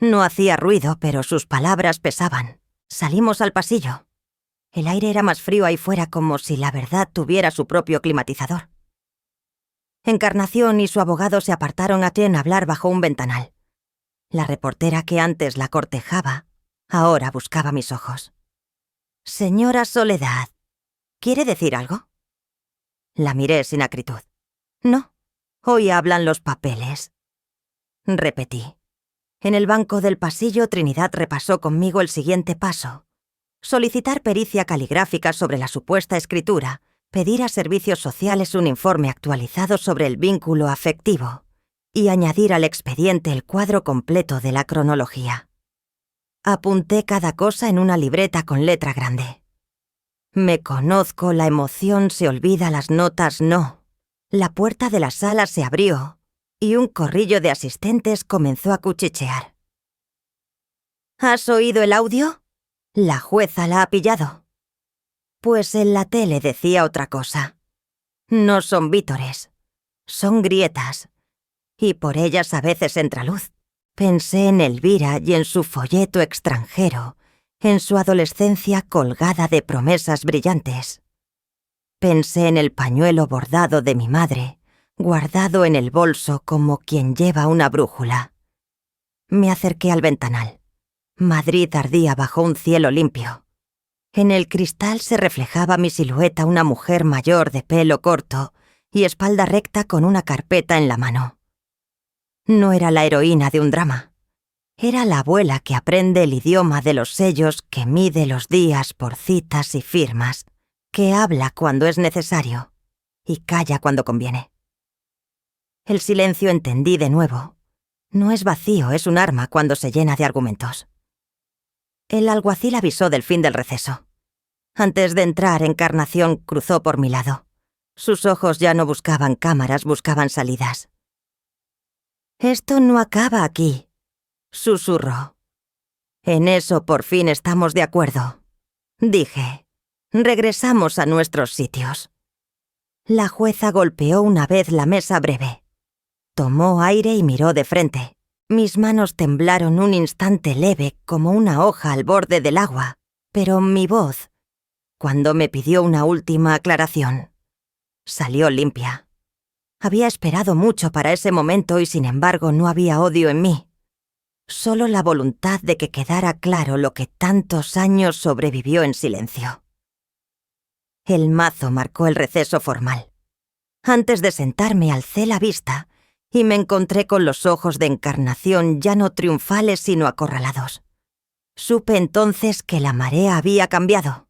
No hacía ruido, pero sus palabras pesaban. Salimos al pasillo. El aire era más frío ahí fuera, como si la verdad tuviera su propio climatizador. Encarnación y su abogado se apartaron a hablar bajo un ventanal. La reportera que antes la cortejaba, ahora buscaba mis ojos. «Señora Soledad, ¿quiere decir algo?» La miré sin acritud. «No, hoy hablan los papeles». Repetí. En el banco del pasillo, Trinidad repasó conmigo el siguiente paso. Solicitar pericia caligráfica sobre la supuesta escritura, pedir a servicios sociales un informe actualizado sobre el vínculo afectivo y añadir al expediente el cuadro completo de la cronología. Apunté cada cosa en una libreta con letra grande. Me conozco, la emoción se olvida, las notas no. La puerta de la sala se abrió y un corrillo de asistentes comenzó a cuchichear. ¿Has oído el audio? La jueza la ha pillado. Pues en la tele decía otra cosa. No son vítores, son grietas. Y por ellas a veces entra luz. Pensé en Elvira y en su folleto extranjero, en su adolescencia colgada de promesas brillantes. Pensé en el pañuelo bordado de mi madre, guardado en el bolso como quien lleva una brújula. Me acerqué al ventanal. Madrid ardía bajo un cielo limpio. En el cristal se reflejaba mi silueta, una mujer mayor de pelo corto y espalda recta con una carpeta en la mano. No era la heroína de un drama. Era la abuela que aprende el idioma de los sellos, que mide los días por citas y firmas, que habla cuando es necesario y calla cuando conviene. El silencio entendí de nuevo. No es vacío, es un arma cuando se llena de argumentos. El alguacil avisó del fin del receso. Antes de entrar, Encarnación cruzó por mi lado. Sus ojos ya no buscaban cámaras, buscaban salidas. «Esto no acaba aquí», susurró. «En eso por fin estamos de acuerdo», dije. «Regresamos a nuestros sitios». La jueza golpeó una vez la mesa breve. Tomó aire y miró de frente. Mis manos temblaron un instante leve como una hoja al borde del agua, pero mi voz, cuando me pidió una última aclaración, salió limpia. Había esperado mucho para ese momento y sin embargo no había odio en mí. Solo la voluntad de que quedara claro lo que tantos años sobrevivió en silencio. El mazo marcó el receso formal. Antes de sentarme alcé la vista y me encontré con los ojos de Encarnación ya no triunfales sino acorralados. Supe entonces que la marea había cambiado.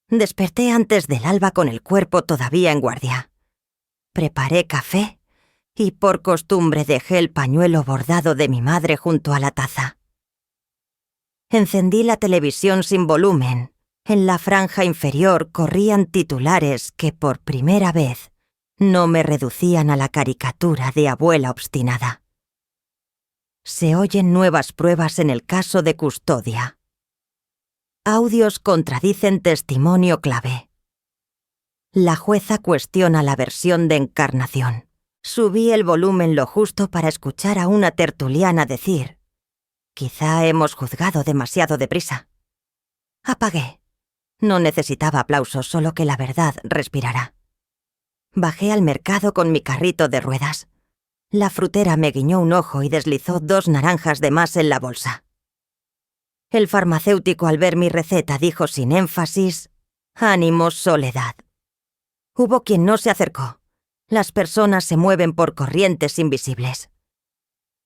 Desperté antes del alba con el cuerpo todavía en guardia. Preparé café y por costumbre dejé el pañuelo bordado de mi madre junto a la taza. Encendí la televisión sin volumen. En la franja inferior corrían titulares que por primera vez no me reducían a la caricatura de abuela obstinada. Se oyen nuevas pruebas en el caso de custodia. Audios contradicen testimonio clave. La jueza cuestiona la versión de Encarnación. Subí el volumen lo justo para escuchar a una tertuliana decir: «Quizá hemos juzgado demasiado deprisa». Apagué. No necesitaba aplausos, solo que la verdad respirara. Bajé al mercado con mi carrito de ruedas. La frutera me guiñó un ojo y deslizó 2 naranjas de más en la bolsa. El farmacéutico, al ver mi receta, dijo sin énfasis: «Ánimo, Soledad». Hubo quien no se acercó. Las personas se mueven por corrientes invisibles.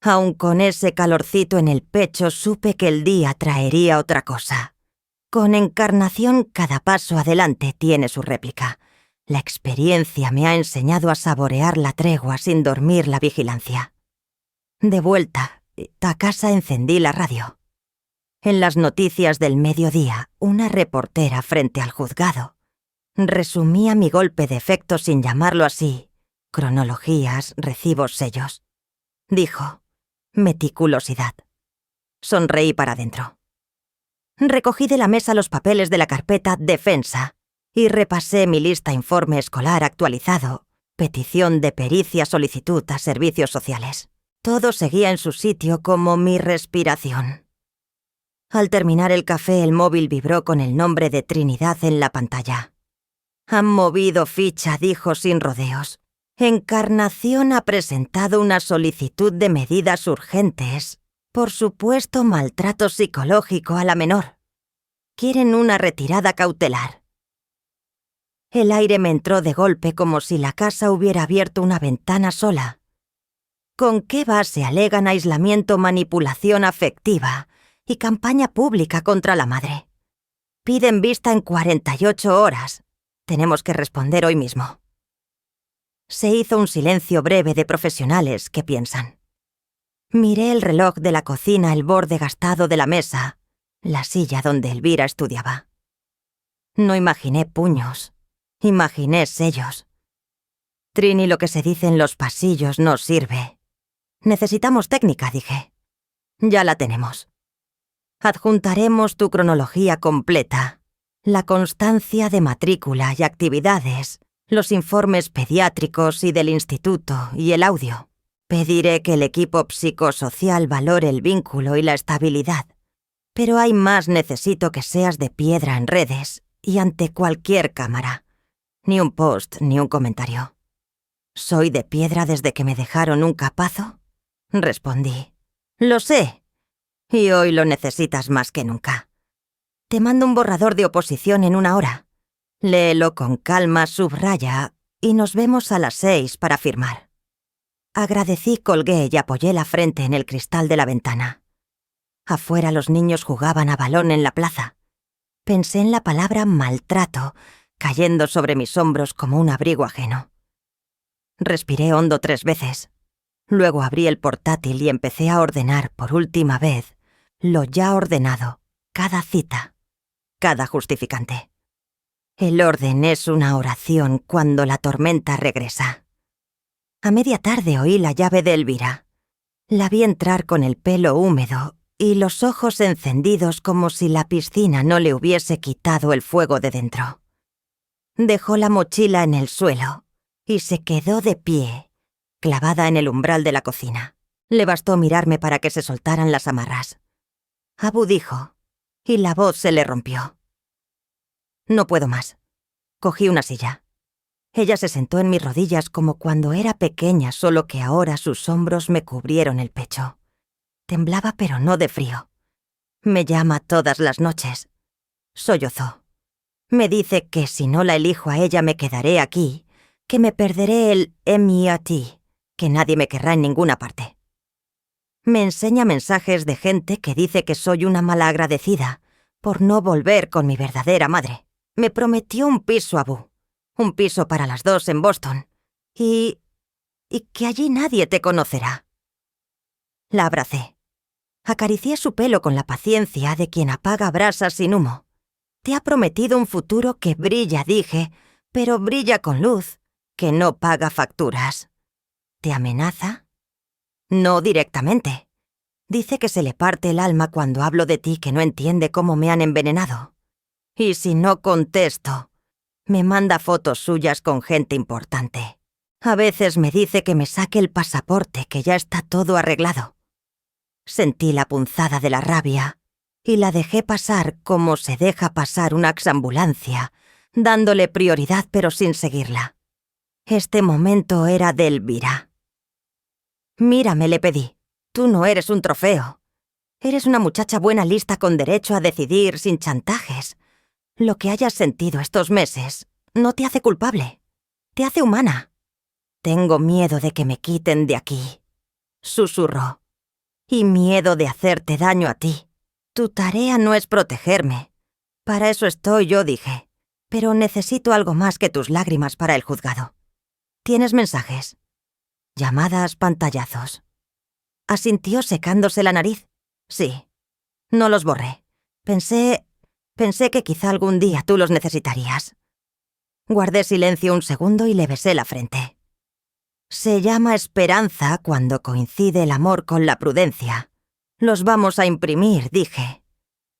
Aun con ese calorcito en el pecho, supe que el día traería otra cosa. Con Encarnación cada paso adelante tiene su réplica. La experiencia me ha enseñado a saborear la tregua sin dormir la vigilancia. De vuelta a casa encendí la radio. En las noticias del mediodía, una reportera frente al juzgado resumía mi golpe de efecto sin llamarlo así. Cronologías, recibos, sellos. Dijo: meticulosidad. Sonreí para adentro. Recogí de la mesa los papeles de la carpeta Defensa y repasé mi lista informe escolar actualizado, petición de pericia, solicitud a servicios sociales. Todo seguía en su sitio como mi respiración. Al terminar el café, el móvil vibró con el nombre de Trinidad en la pantalla. Han movido ficha, dijo sin rodeos. Encarnación ha presentado una solicitud de medidas urgentes por supuesto maltrato psicológico a la menor. Quieren una retirada cautelar. El aire me entró de golpe como si la casa hubiera abierto una ventana sola. ¿Con qué base alegan aislamiento, manipulación afectiva y campaña pública contra la madre? Piden vista en 48 horas. Tenemos que responder hoy mismo. Se hizo un silencio breve de profesionales que piensan. Miré el reloj de la cocina, el borde gastado de la mesa, la silla donde Elvira estudiaba. No imaginé puños, imaginé sellos. Trini, lo que se dice en los pasillos no sirve. Necesitamos técnica, dije. Ya la tenemos. Adjuntaremos tu cronología completa, la constancia de matrícula y actividades, los informes pediátricos y del instituto y el audio. Pediré que el equipo psicosocial valore el vínculo y la estabilidad. Pero hay más, necesito que seas de piedra en redes y ante cualquier cámara. Ni un post, ni un comentario. ¿Soy de piedra desde que me dejaron un capazo? Respondí. Lo sé. Y hoy lo necesitas más que nunca. Te mando un borrador de oposición en 1 hora. Léelo con calma, subraya y nos vemos a las 6 para firmar. Agradecí, colgué y apoyé la frente en el cristal de la ventana. Afuera los niños jugaban a balón en la plaza. Pensé en la palabra maltrato, cayendo sobre mis hombros como un abrigo ajeno. Respiré hondo 3 veces. Luego abrí el portátil y empecé a ordenar por última vez lo ya ordenado, cada cita, cada justificante. El orden es una oración cuando la tormenta regresa. A media tarde oí la llave de Elvira. La vi entrar con el pelo húmedo y los ojos encendidos como si la piscina no le hubiese quitado el fuego de dentro. Dejó la mochila en el suelo y se quedó de pie, clavada en el umbral de la cocina. Le bastó mirarme para que se soltaran las amarras. Abu dijo, y la voz se le rompió. No puedo más. Cogí una silla. Ella se sentó en mis rodillas como cuando era pequeña, solo que ahora sus hombros me cubrieron el pecho. Temblaba, pero no de frío. Me llama todas las noches. Sollozó. Me dice que si no la elijo a ella me quedaré aquí, que me perderé el MIAT, que nadie me querrá en ninguna parte. Me enseña mensajes de gente que dice que soy una malagradecida por no volver con mi verdadera madre. Me prometió un piso, Abu. Un piso para las 2 en Boston. Y que allí nadie te conocerá. La abracé. Acaricié su pelo con la paciencia de quien apaga brasas sin humo. Te ha prometido un futuro que brilla, dije, pero brilla con luz, que no paga facturas. ¿Te amenaza? No directamente. Dice que se le parte el alma cuando hablo de ti, que no entiende cómo me han envenenado. Y si no contesto, me manda fotos suyas con gente importante. A veces me dice que me saque el pasaporte, que ya está todo arreglado. Sentí la punzada de la rabia y la dejé pasar como se deja pasar una exambulancia, dándole prioridad pero sin seguirla. Este momento era de Elvira. Mírame, le pedí. Tú no eres un trofeo. Eres una muchacha buena, lista, con derecho a decidir sin chantajes. Lo que hayas sentido estos meses no te hace culpable. Te hace humana. Tengo miedo de que me quiten de aquí, susurró. Y miedo de hacerte daño a ti. Tu tarea no es protegerme. Para eso estoy, yo dije. Pero necesito algo más que tus lágrimas para el juzgado. ¿Tienes mensajes? Llamadas, pantallazos. Asintió secándose la nariz. Sí. No los borré. Pensé que quizá algún día tú los necesitarías. Guardé silencio un segundo y le besé la frente. Se llama esperanza cuando coincide el amor con la prudencia. Los vamos a imprimir, dije.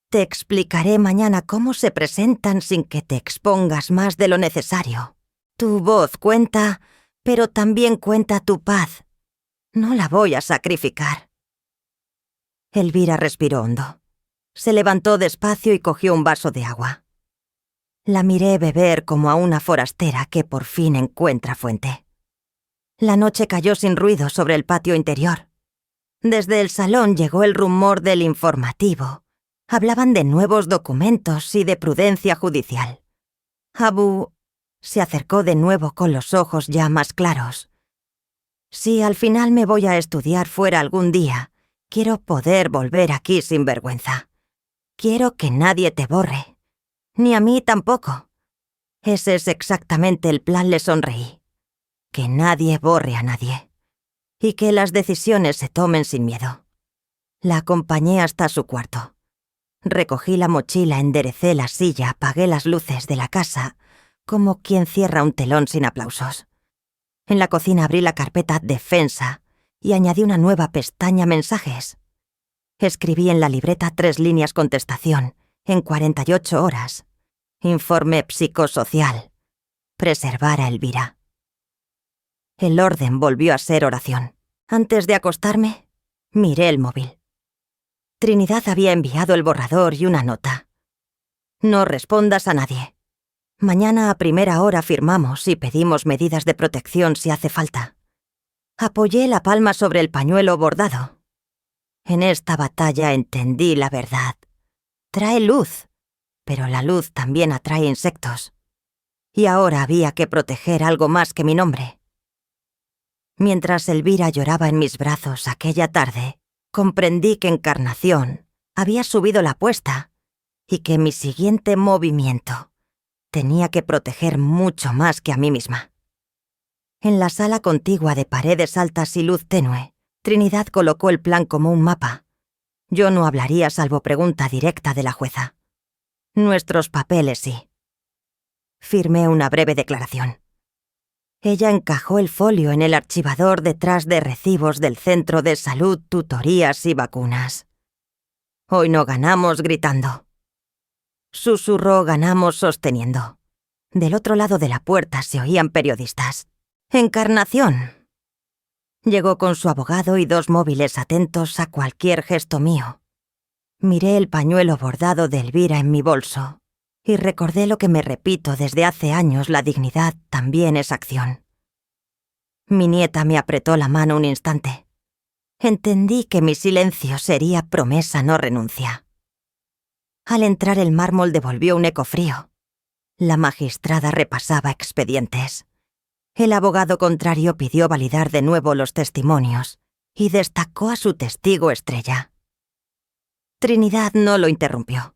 Te explicaré mañana cómo se presentan sin que te expongas más de lo necesario. Tu voz cuenta, pero también cuenta tu paz. No la voy a sacrificar. Elvira respiró hondo. Se levantó despacio y cogió un vaso de agua. La miré beber como a una forastera que por fin encuentra fuente. La noche cayó sin ruido sobre el patio interior. Desde el salón llegó el rumor del informativo. Hablaban de nuevos documentos y de prudencia judicial. Abu se acercó de nuevo con los ojos ya más claros. Si al final me voy a estudiar fuera algún día, quiero poder volver aquí sin vergüenza. Quiero que nadie te borre. Ni a mí tampoco. Ese es exactamente el plan, le sonreí. Que nadie borre a nadie. Y que las decisiones se tomen sin miedo. La acompañé hasta su cuarto. Recogí la mochila, enderecé la silla, apagué las luces de la casa, como quien cierra un telón sin aplausos. En la cocina abrí la carpeta Defensa y añadí una nueva pestaña Mensajes. Escribí en la libreta 3 líneas contestación, en 48 horas. Informe psicosocial. Preservar a Elvira. El orden volvió a ser oración. Antes de acostarme, miré el móvil. Trinidad había enviado el borrador y una nota. No respondas a nadie. Mañana a primera hora firmamos y pedimos medidas de protección si hace falta. Apoyé la palma sobre el pañuelo bordado. En esta batalla entendí la verdad. Trae luz, pero la luz también atrae insectos. Y ahora había que proteger algo más que mi nombre. Mientras Elvira lloraba en mis brazos aquella tarde, comprendí que Encarnación había subido la apuesta y que mi siguiente movimiento tenía que proteger mucho más que a mí misma. En la sala contigua de paredes altas y luz tenue, Trinidad colocó el plan como un mapa. Yo no hablaría salvo pregunta directa de la jueza. Nuestros papeles sí. Firmé una breve declaración. Ella encajó el folio en el archivador detrás de recibos del Centro de Salud, tutorías y vacunas. Hoy no ganamos gritando. Susurró ganamos sosteniendo. Del otro lado de la puerta se oían periodistas. Encarnación. Llegó con su abogado y 2 móviles atentos a cualquier gesto mío. Miré el pañuelo bordado de Elvira en mi bolso y recordé lo que me repito desde hace años: la dignidad también es acción. Mi nieta me apretó la mano un instante. Entendí que mi silencio sería promesa, no renuncia. Al entrar el mármol devolvió un eco frío. La magistrada repasaba expedientes. El abogado contrario pidió validar de nuevo los testimonios y destacó a su testigo estrella. Trinidad no lo interrumpió.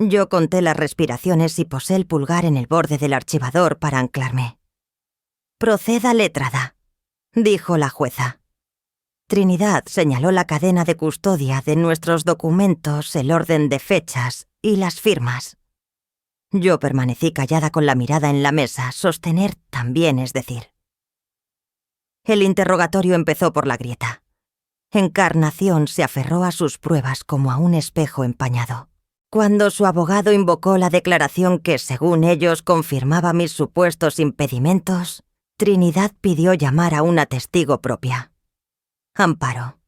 Yo conté las respiraciones y posé el pulgar en el borde del archivador para anclarme. «Proceda, letrada», dijo la jueza. Trinidad señaló la cadena de custodia de nuestros documentos, el orden de fechas y las firmas. Yo permanecí callada con la mirada en la mesa, sostener también es decir. El interrogatorio empezó por la grieta. Encarnación se aferró a sus pruebas como a un espejo empañado. Cuando su abogado invocó la declaración que, según ellos, confirmaba mis supuestos impedimentos, Trinidad pidió llamar a una testigo propia. Amparo.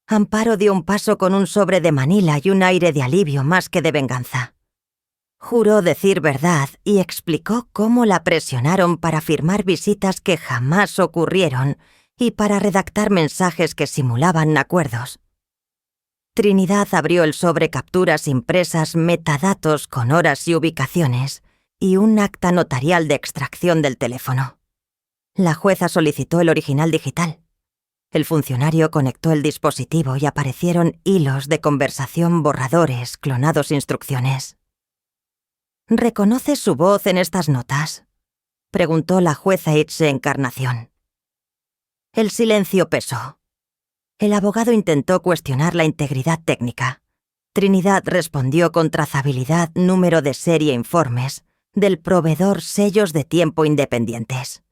Amparo dio un paso con un sobre de Manila y un aire de alivio más que de venganza. Juró decir verdad y explicó cómo la presionaron para firmar visitas que jamás ocurrieron y para redactar mensajes que simulaban acuerdos. Trinidad abrió el sobre capturas impresas, metadatos con horas y ubicaciones y un acta notarial de extracción del teléfono. La jueza solicitó el original digital. El funcionario conectó el dispositivo y aparecieron hilos de conversación, borradores, clonados instrucciones. ¿Reconoces su voz en estas notas?, preguntó la jueza Itze Encarnación. El silencio pesó. El abogado intentó cuestionar la integridad técnica. Trinidad respondió con trazabilidad, número de serie, informes del proveedor, sellos de tiempo independientes.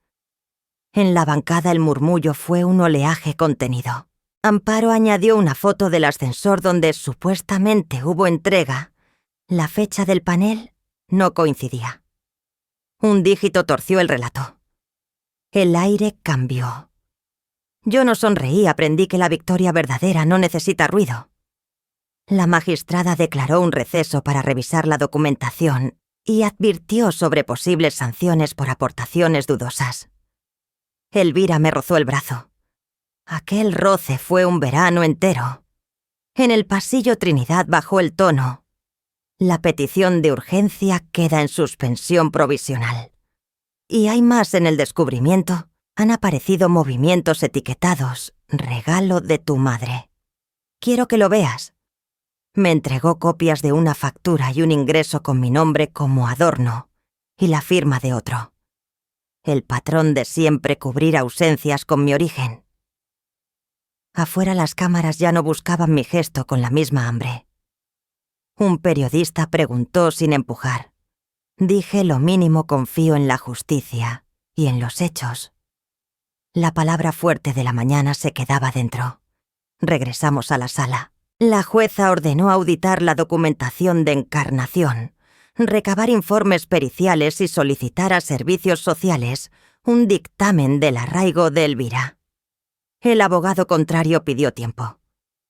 En la bancada el murmullo fue un oleaje contenido. Amparo añadió una foto del ascensor donde supuestamente hubo entrega. La fecha del panel no coincidía. Un dígito torció el relato. El aire cambió. Yo no sonreí, aprendí que la victoria verdadera no necesita ruido. La magistrada declaró un receso para revisar la documentación y advirtió sobre posibles sanciones por aportaciones dudosas. Elvira me rozó el brazo. Aquel roce fue un verano entero. En el pasillo Trinidad bajó el tono. La petición de urgencia queda en suspensión provisional. Y hay más en el descubrimiento. Han aparecido movimientos etiquetados. Regalo de tu madre. Quiero que lo veas. Me entregó copias de una factura y un ingreso con mi nombre como adorno y la firma de otro. El patrón de siempre cubrir ausencias con mi origen. Afuera las cámaras ya no buscaban mi gesto con la misma hambre. Un periodista preguntó sin empujar. Dije lo mínimo: confío en la justicia y en los hechos. La palabra fuerte de la mañana se quedaba dentro. Regresamos a la sala. La jueza ordenó auditar la documentación de Encarnación, recabar informes periciales y solicitar a servicios sociales un dictamen del arraigo de Elvira. El abogado contrario pidió tiempo.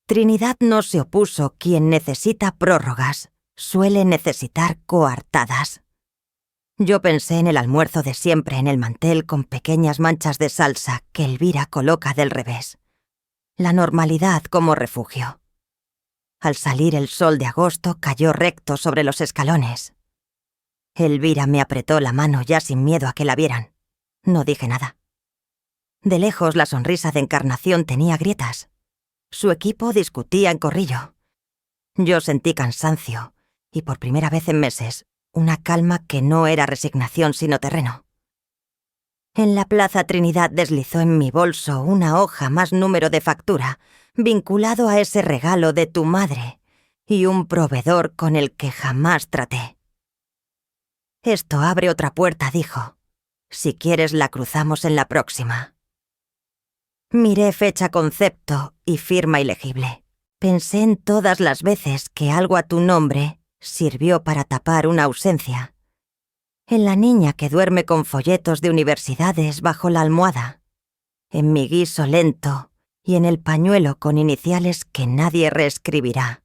Trinidad no se opuso. Quien necesita prórrogas suele necesitar coartadas. Yo pensé en el almuerzo de siempre en el mantel con pequeñas manchas de salsa que Elvira coloca del revés. La normalidad como refugio. Al salir el sol de agosto cayó recto sobre los escalones. Elvira me apretó la mano ya sin miedo a que la vieran. No dije nada. De lejos la sonrisa de Encarnación tenía grietas. Su equipo discutía en corrillo. Yo sentí cansancio y por primera vez en meses una calma que no era resignación sino terreno. En la Plaza Trinidad deslizó en mi bolso una hoja más número de factura vinculado a ese regalo de tu madre y un proveedor con el que jamás traté. Esto abre otra puerta, dijo. Si quieres la cruzamos en la próxima. Miré fecha concepto y firma ilegible. Pensé en todas las veces que algo a tu nombre sirvió para tapar una ausencia. En la niña que duerme con folletos de universidades bajo la almohada. En mi guiso lento y en el pañuelo con iniciales que nadie reescribirá.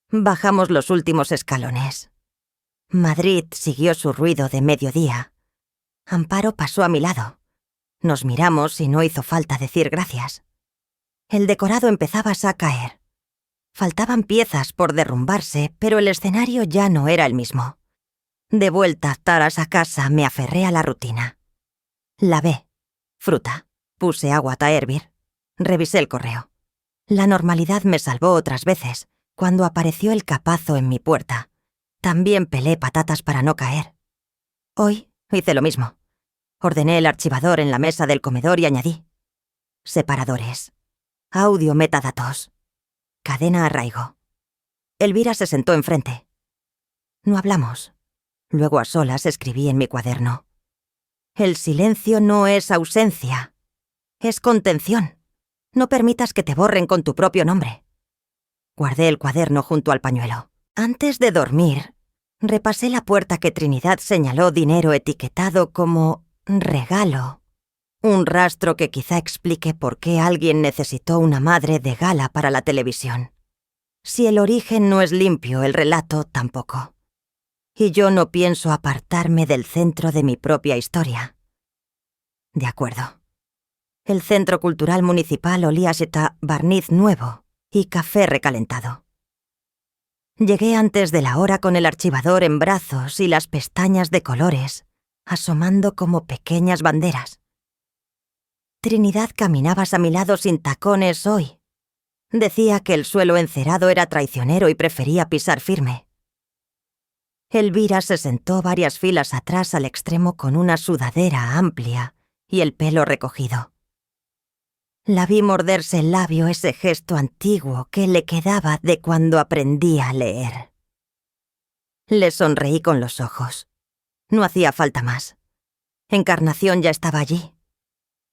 Bajamos los últimos escalones. Madrid siguió su ruido de mediodía. Amparo pasó a mi lado. Nos miramos y no hizo falta decir gracias. El decorado empezaba a caer. Faltaban piezas por derrumbarse, pero el escenario ya no era el mismo. De vuelta taras a casa me aferré a la rutina. Lavé. Fruta. Puse agua a hervir. Revisé el correo. La normalidad me salvó otras veces, cuando apareció el capazo en mi puerta. También pelé patatas para no caer. Hoy hice lo mismo. Ordené el archivador en la mesa del comedor y añadí: separadores. Audio metadatos. Cadena arraigo. Elvira se sentó enfrente. No hablamos. Luego a solas escribí en mi cuaderno: el silencio no es ausencia, es contención. No permitas que te borren con tu propio nombre. Guardé el cuaderno junto al pañuelo. Antes de dormir, repasé la puerta que Trinidad señaló, dinero etiquetado como regalo. Un rastro que quizá explique por qué alguien necesitó una madre de gala para la televisión. Si el origen no es limpio, el relato tampoco. Y yo no pienso apartarme del centro de mi propia historia. De acuerdo. El Centro Cultural Municipal olía a barniz nuevo y café recalentado. Llegué antes de la hora con el archivador en brazos y las pestañas de colores asomando como pequeñas banderas. Trinidad caminabas a mi lado sin tacones hoy. Decía que el suelo encerado era traicionero y prefería pisar firme. Elvira se sentó varias filas atrás al extremo con una sudadera amplia y el pelo recogido. La vi morderse el labio, ese gesto antiguo que le quedaba de cuando aprendía a leer. Le sonreí con los ojos. No hacía falta más. Encarnación ya estaba allí.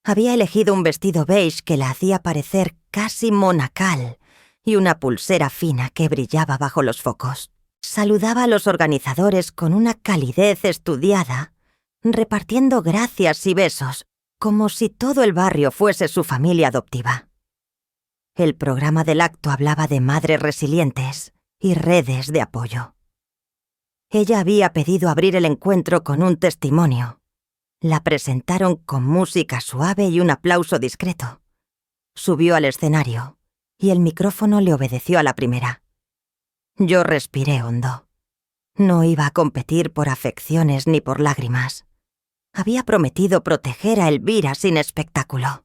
Había elegido un vestido beige que la hacía parecer casi monacal y una pulsera fina que brillaba bajo los focos. Saludaba a los organizadores con una calidez estudiada, repartiendo gracias y besos, como si todo el barrio fuese su familia adoptiva. El programa del acto hablaba de madres resilientes y redes de apoyo. Ella había pedido abrir el encuentro con un testimonio. La presentaron con música suave y un aplauso discreto. Subió al escenario y el micrófono le obedeció a la primera. Yo respiré hondo. No iba a competir por afecciones ni por lágrimas. Había prometido proteger a Elvira sin espectáculo.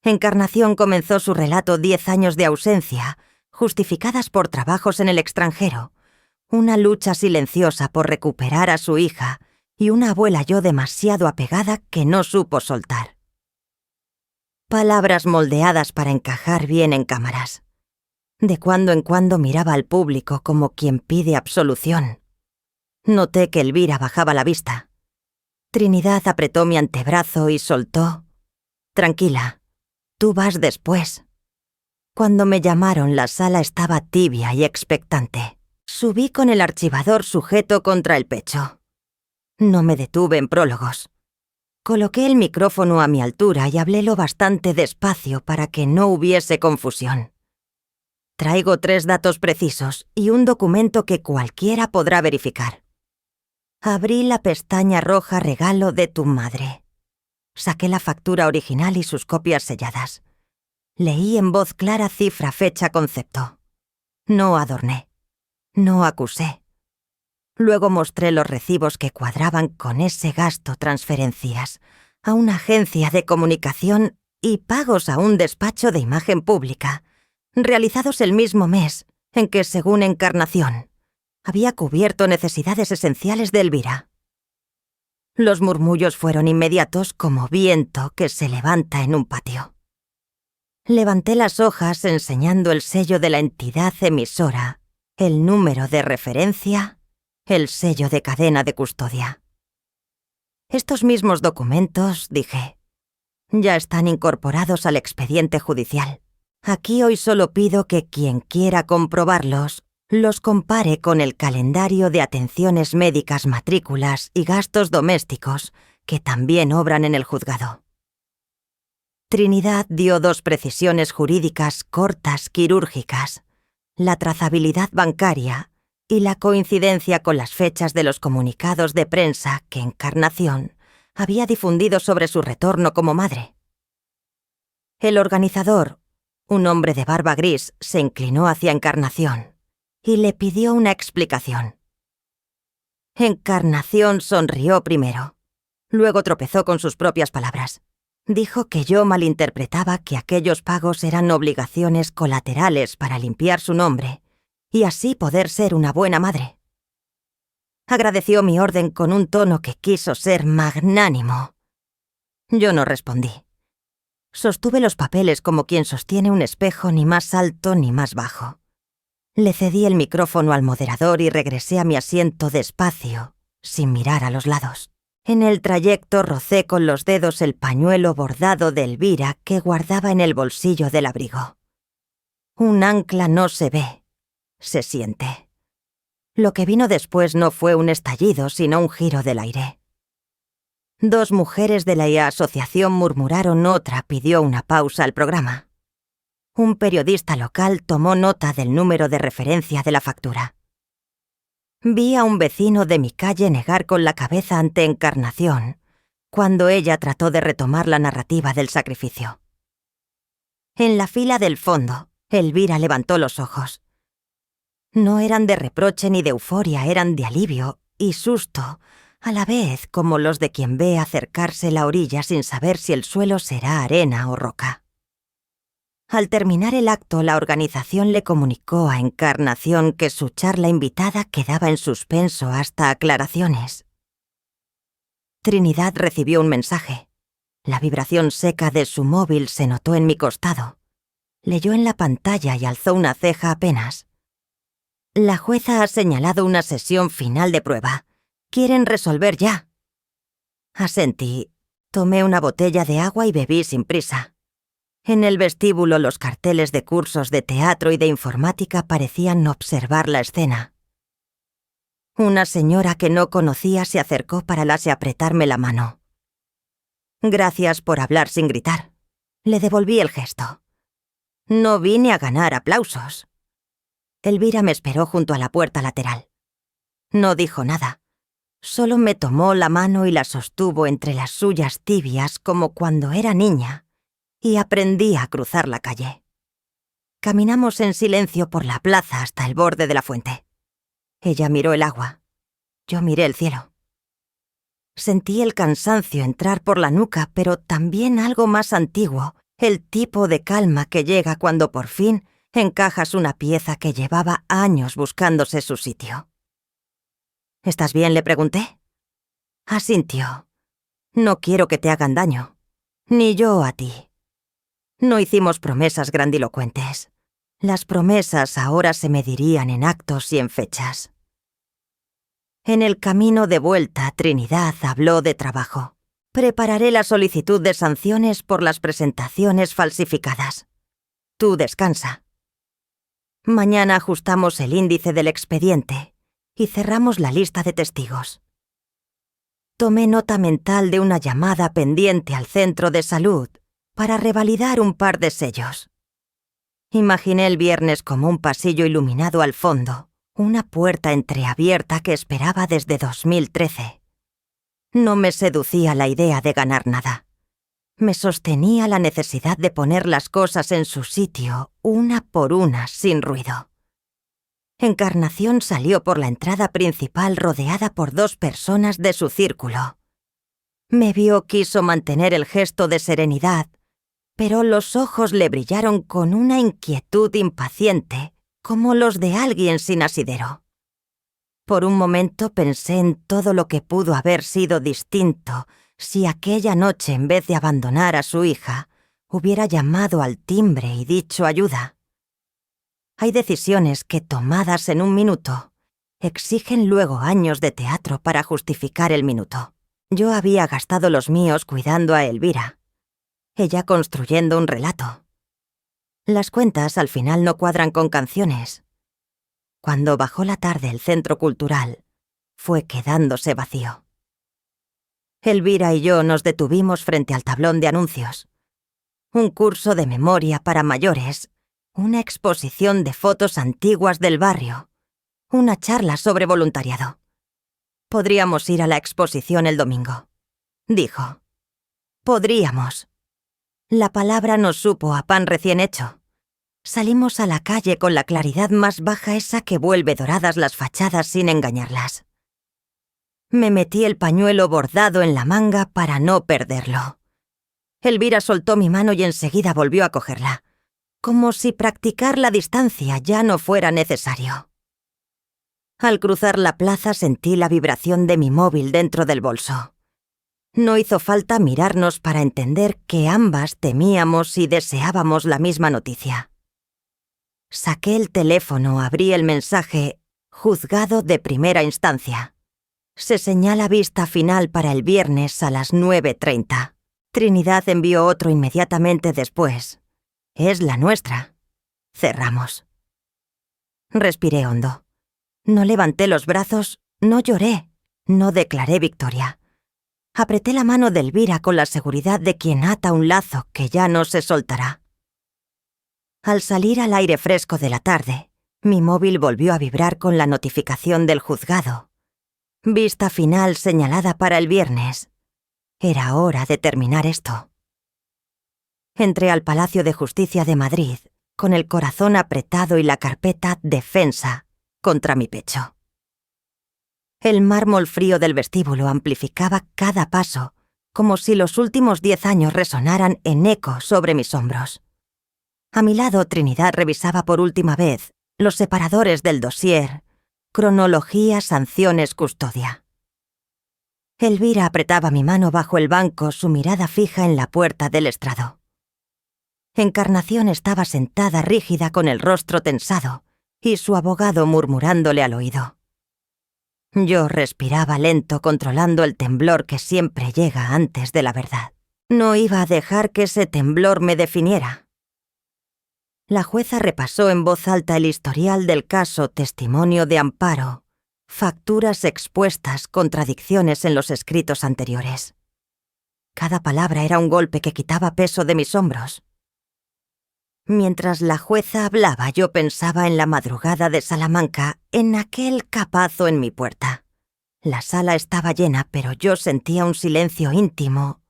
Encarnación comenzó su relato 10 años de ausencia, justificadas por trabajos en el extranjero, una lucha silenciosa por recuperar a su hija y una abuela yo demasiado apegada que no supo soltar. Palabras moldeadas para encajar bien en cámaras. De cuando en cuando miraba al público como quien pide absolución. Noté que Elvira bajaba la vista. Trinidad apretó mi antebrazo y soltó: «Tranquila, tú vas después». Cuando me llamaron, la sala estaba tibia y expectante. Subí con el archivador sujeto contra el pecho. No me detuve en prólogos. Coloqué el micrófono a mi altura y hablé lo bastante despacio para que no hubiese confusión. Traigo 3 datos precisos y un documento que cualquiera podrá verificar. Abrí la pestaña roja regalo de tu madre. Saqué la factura original y sus copias selladas. Leí en voz clara cifra, fecha, concepto. No adorné. No acusé. Luego mostré los recibos que cuadraban con ese gasto, transferencias a una agencia de comunicación y pagos a un despacho de imagen pública, realizados el mismo mes en que, según Encarnación, había cubierto necesidades esenciales de Elvira. Los murmullos fueron inmediatos como viento que se levanta en un patio. Levanté las hojas enseñando el sello de la entidad emisora, el número de referencia, el sello de cadena de custodia. Estos mismos documentos, dije, ya están incorporados al expediente judicial. Aquí hoy solo pido que quien quiera comprobarlos los compare con el calendario de atenciones médicas, matrículas y gastos domésticos que también obran en el juzgado. Trinidad dio 2 precisiones jurídicas cortas, quirúrgicas: la trazabilidad bancaria y la coincidencia con las fechas de los comunicados de prensa que Encarnación había difundido sobre su retorno como madre. El organizador, un hombre de barba gris, se inclinó hacia Encarnación y le pidió una explicación. Encarnación sonrió primero, luego tropezó con sus propias palabras. Dijo que yo malinterpretaba que aquellos pagos eran obligaciones colaterales para limpiar su nombre y así poder ser una buena madre. Agradeció mi orden con un tono que quiso ser magnánimo. Yo no respondí. Sostuve los papeles como quien sostiene un espejo, ni más alto ni más bajo. Le cedí el micrófono al moderador y regresé a mi asiento despacio, sin mirar a los lados. En el trayecto rocé con los dedos el pañuelo bordado de Elvira que guardaba en el bolsillo del abrigo. Un ancla no se ve, se siente. Lo que vino después no fue un estallido, sino un giro del aire. 2 mujeres de la asociación murmuraron, otra pidió una pausa al programa. Un periodista local tomó nota del número de referencia de la factura. Vi a un vecino de mi calle negar con la cabeza ante Encarnación, cuando ella trató de retomar la narrativa del sacrificio. En la fila del fondo, Elvira levantó los ojos. No eran de reproche ni de euforia, eran de alivio y susto a la vez como los de quien ve acercarse la orilla sin saber si el suelo será arena o roca. Al terminar el acto, la organización le comunicó a Encarnación que su charla invitada quedaba en suspenso hasta aclaraciones. Trinidad recibió un mensaje. La vibración seca de su móvil se notó en mi costado. Leyó en la pantalla y alzó una ceja apenas. La jueza ha señalado una sesión final de prueba. Quieren resolver ya. Asentí. Tomé una botella de agua y bebí sin prisa. En el vestíbulo los carteles de cursos de teatro y de informática parecían observar la escena. Una señora que no conocía se acercó para apretarme la mano. Gracias por hablar sin gritar. Le devolví el gesto. No vine a ganar aplausos. Elvira me esperó junto a la puerta lateral. No dijo nada. Solo me tomó la mano y la sostuvo entre las suyas tibias como cuando era niña. Y aprendí a cruzar la calle. Caminamos en silencio por la plaza hasta el borde de la fuente. Ella miró el agua. Yo miré el cielo. Sentí el cansancio entrar por la nuca, pero también algo más antiguo, el tipo de calma que llega cuando por fin encajas una pieza que llevaba años buscándose su sitio. ¿Estás bien?, le pregunté. Asintió. No quiero que te hagan daño. Ni yo a ti. No hicimos promesas grandilocuentes. Las promesas ahora se medirían en actos y en fechas. En el camino de vuelta, Trinidad habló de trabajo. Prepararé la solicitud de sanciones por las presentaciones falsificadas. Tú descansa. Mañana ajustamos el índice del expediente y cerramos la lista de testigos. Tomé nota mental de una llamada pendiente al centro de salud para revalidar un par de sellos. Imaginé el viernes como un pasillo iluminado al fondo, una puerta entreabierta que esperaba desde 2013. No me seducía la idea de ganar nada. Me sostenía la necesidad de poner las cosas en su sitio, una por una, sin ruido. Encarnación salió por la entrada principal rodeada por 2 personas de su círculo. Me vio, quiso mantener el gesto de serenidad, pero los ojos le brillaron con una inquietud impaciente, como los de alguien sin asidero. Por un momento pensé en todo lo que pudo haber sido distinto si aquella noche, en vez de abandonar a su hija, hubiera llamado al timbre y dicho ayuda. Hay decisiones que, tomadas en un minuto, exigen luego años de teatro para justificar el minuto. Yo había gastado los míos cuidando a Elvira. Ella construyendo un relato. Las cuentas al final no cuadran con canciones. Cuando bajó la tarde el centro cultural, fue quedándose vacío. Elvira y yo nos detuvimos frente al tablón de anuncios. Un curso de memoria para mayores, una exposición de fotos antiguas del barrio, una charla sobre voluntariado. Podríamos ir a la exposición el domingo, dijo. Podríamos. La palabra nos supo a pan recién hecho. Salimos a la calle con la claridad más baja, esa que vuelve doradas las fachadas sin engañarlas. Me metí el pañuelo bordado en la manga para no perderlo. Elvira soltó mi mano y enseguida volvió a cogerla, como si practicar la distancia ya no fuera necesario. Al cruzar la plaza sentí la vibración de mi móvil dentro del bolso. No hizo falta mirarnos para entender que ambas temíamos y deseábamos la misma noticia. Saqué el teléfono, abrí el mensaje «Juzgado de primera instancia». Se señala vista final para el viernes a las 9:30. Trinidad envió otro inmediatamente después. «Es la nuestra». Cerramos. Respiré hondo. No levanté los brazos, no lloré, no declaré victoria. Apreté la mano de Elvira con la seguridad de quien ata un lazo que ya no se soltará. Al salir al aire fresco de la tarde, mi móvil volvió a vibrar con la notificación del juzgado. Vista final señalada para el viernes. Era hora de terminar esto. Entré al Palacio de Justicia de Madrid, con el corazón apretado y la carpeta Defensa contra mi pecho. El mármol frío del vestíbulo amplificaba cada paso, como si los últimos 10 años resonaran en eco sobre mis hombros. A mi lado, Trinidad revisaba por última vez los separadores del dossier, cronología, sanciones, custodia. Elvira apretaba mi mano bajo el banco, su mirada fija en la puerta del estrado. Encarnación estaba sentada rígida con el rostro tensado y su abogado murmurándole al oído. Yo respiraba lento, controlando el temblor que siempre llega antes de la verdad. No iba a dejar que ese temblor me definiera. La jueza repasó en voz alta el historial del caso, testimonio de amparo, facturas expuestas, contradicciones en los escritos anteriores. Cada palabra era un golpe que quitaba peso de mis hombros. Mientras la jueza hablaba, yo pensaba en la madrugada de Salamanca, en aquel capazo en mi puerta. La sala estaba llena, pero yo sentía un silencio íntimo,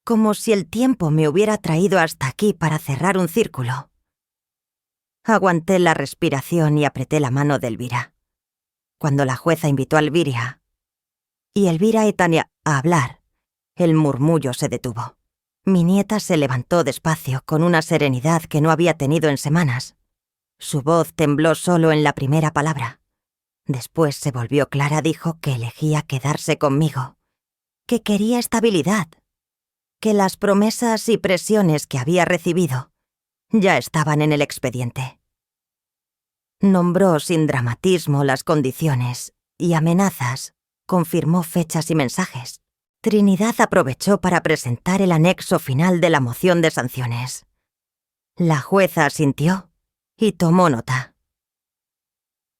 como si el tiempo me hubiera traído hasta aquí para cerrar un círculo. Aguanté la respiración y apreté la mano de Elvira. Cuando la jueza invitó a Elvira y Tania a hablar, el murmullo se detuvo. Mi nieta se levantó despacio, con una serenidad que no había tenido en semanas. Su voz tembló solo en la primera palabra. Después se volvió clara, dijo que elegía quedarse conmigo, que quería estabilidad, que las promesas y presiones que había recibido ya estaban en el expediente. Nombró sin dramatismo las condiciones y amenazas, confirmó fechas y mensajes. Trinidad aprovechó para presentar el anexo final de la moción de sanciones. La jueza asintió y tomó nota.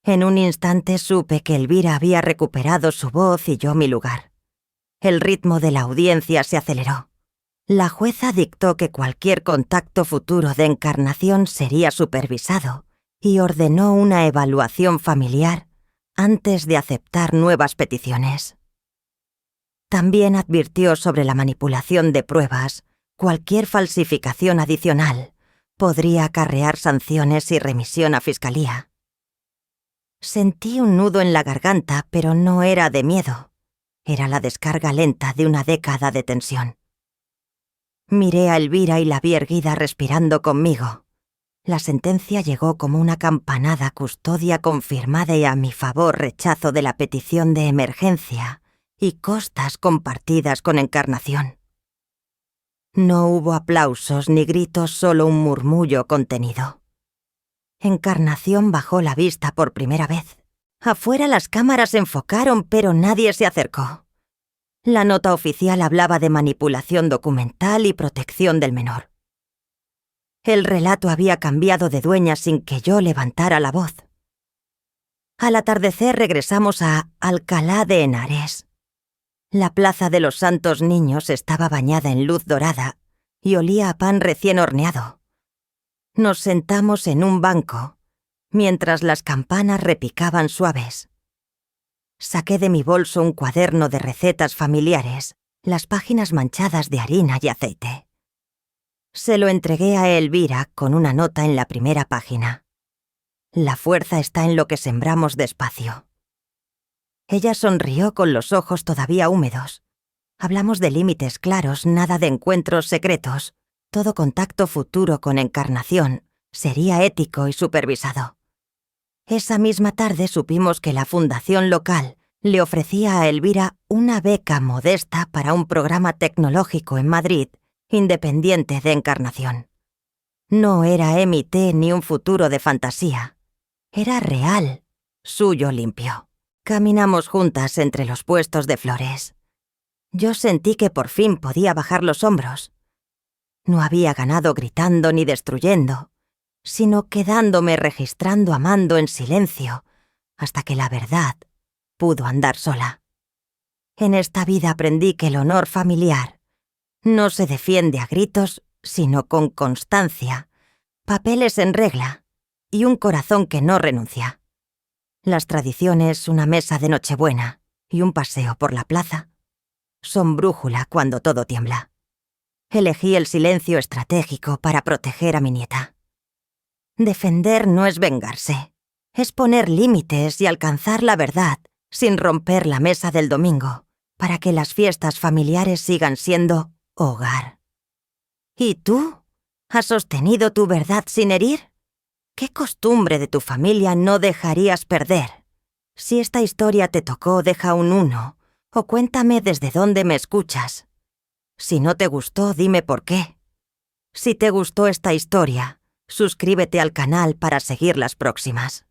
En un instante supe que Elvira había recuperado su voz y yo mi lugar. El ritmo de la audiencia se aceleró. La jueza dictó que cualquier contacto futuro de Encarnación sería supervisado y ordenó una evaluación familiar antes de aceptar nuevas peticiones. También advirtió sobre la manipulación de pruebas. Cualquier falsificación adicional podría acarrear sanciones y remisión a fiscalía. Sentí un nudo en la garganta, pero no era de miedo. Era la descarga lenta de una década de tensión. Miré a Elvira y la vi erguida respirando conmigo. La sentencia llegó como una campanada, custodia confirmada y a mi favor rechazo de la petición de emergencia y costas compartidas con Encarnación. No hubo aplausos ni gritos, solo un murmullo contenido. Encarnación bajó la vista por primera vez. Afuera las cámaras enfocaron, pero nadie se acercó. La nota oficial hablaba de manipulación documental y protección del menor. El relato había cambiado de dueña sin que yo levantara la voz. Al atardecer regresamos a Alcalá de Henares. La plaza de los Santos Niños estaba bañada en luz dorada y olía a pan recién horneado. Nos sentamos en un banco, mientras las campanas repicaban suaves. Saqué de mi bolso un cuaderno de recetas familiares, las páginas manchadas de harina y aceite. Se lo entregué a Elvira con una nota en la primera página. La fuerza está en lo que sembramos despacio. Ella sonrió con los ojos todavía húmedos. Hablamos de límites claros, nada de encuentros secretos. Todo contacto futuro con Encarnación sería ético y supervisado. Esa misma tarde supimos que la fundación local le ofrecía a Elvira una beca modesta para un programa tecnológico en Madrid, independiente de Encarnación. No era MIT ni un futuro de fantasía. Era real, suyo limpio. Caminamos juntas entre los puestos de flores. Yo sentí que por fin podía bajar los hombros. No había ganado gritando ni destruyendo, sino quedándome registrando, amando en silencio, hasta que la verdad pudo andar sola. En esta vida aprendí que el honor familiar no se defiende a gritos, sino con constancia, papeles en regla y un corazón que no renuncia. Las tradiciones, una mesa de Nochebuena y un paseo por la plaza son brújula cuando todo tiembla. Elegí el silencio estratégico para proteger a mi nieta. Defender no es vengarse, es poner límites y alcanzar la verdad sin romper la mesa del domingo, para que las fiestas familiares sigan siendo hogar. ¿Y tú? ¿Has sostenido tu verdad sin herir? ¿Qué costumbre de tu familia no dejarías perder? Si esta historia te tocó, deja un 1 o cuéntame desde dónde me escuchas. Si no te gustó, dime por qué. Si te gustó esta historia, suscríbete al canal para seguir las próximas.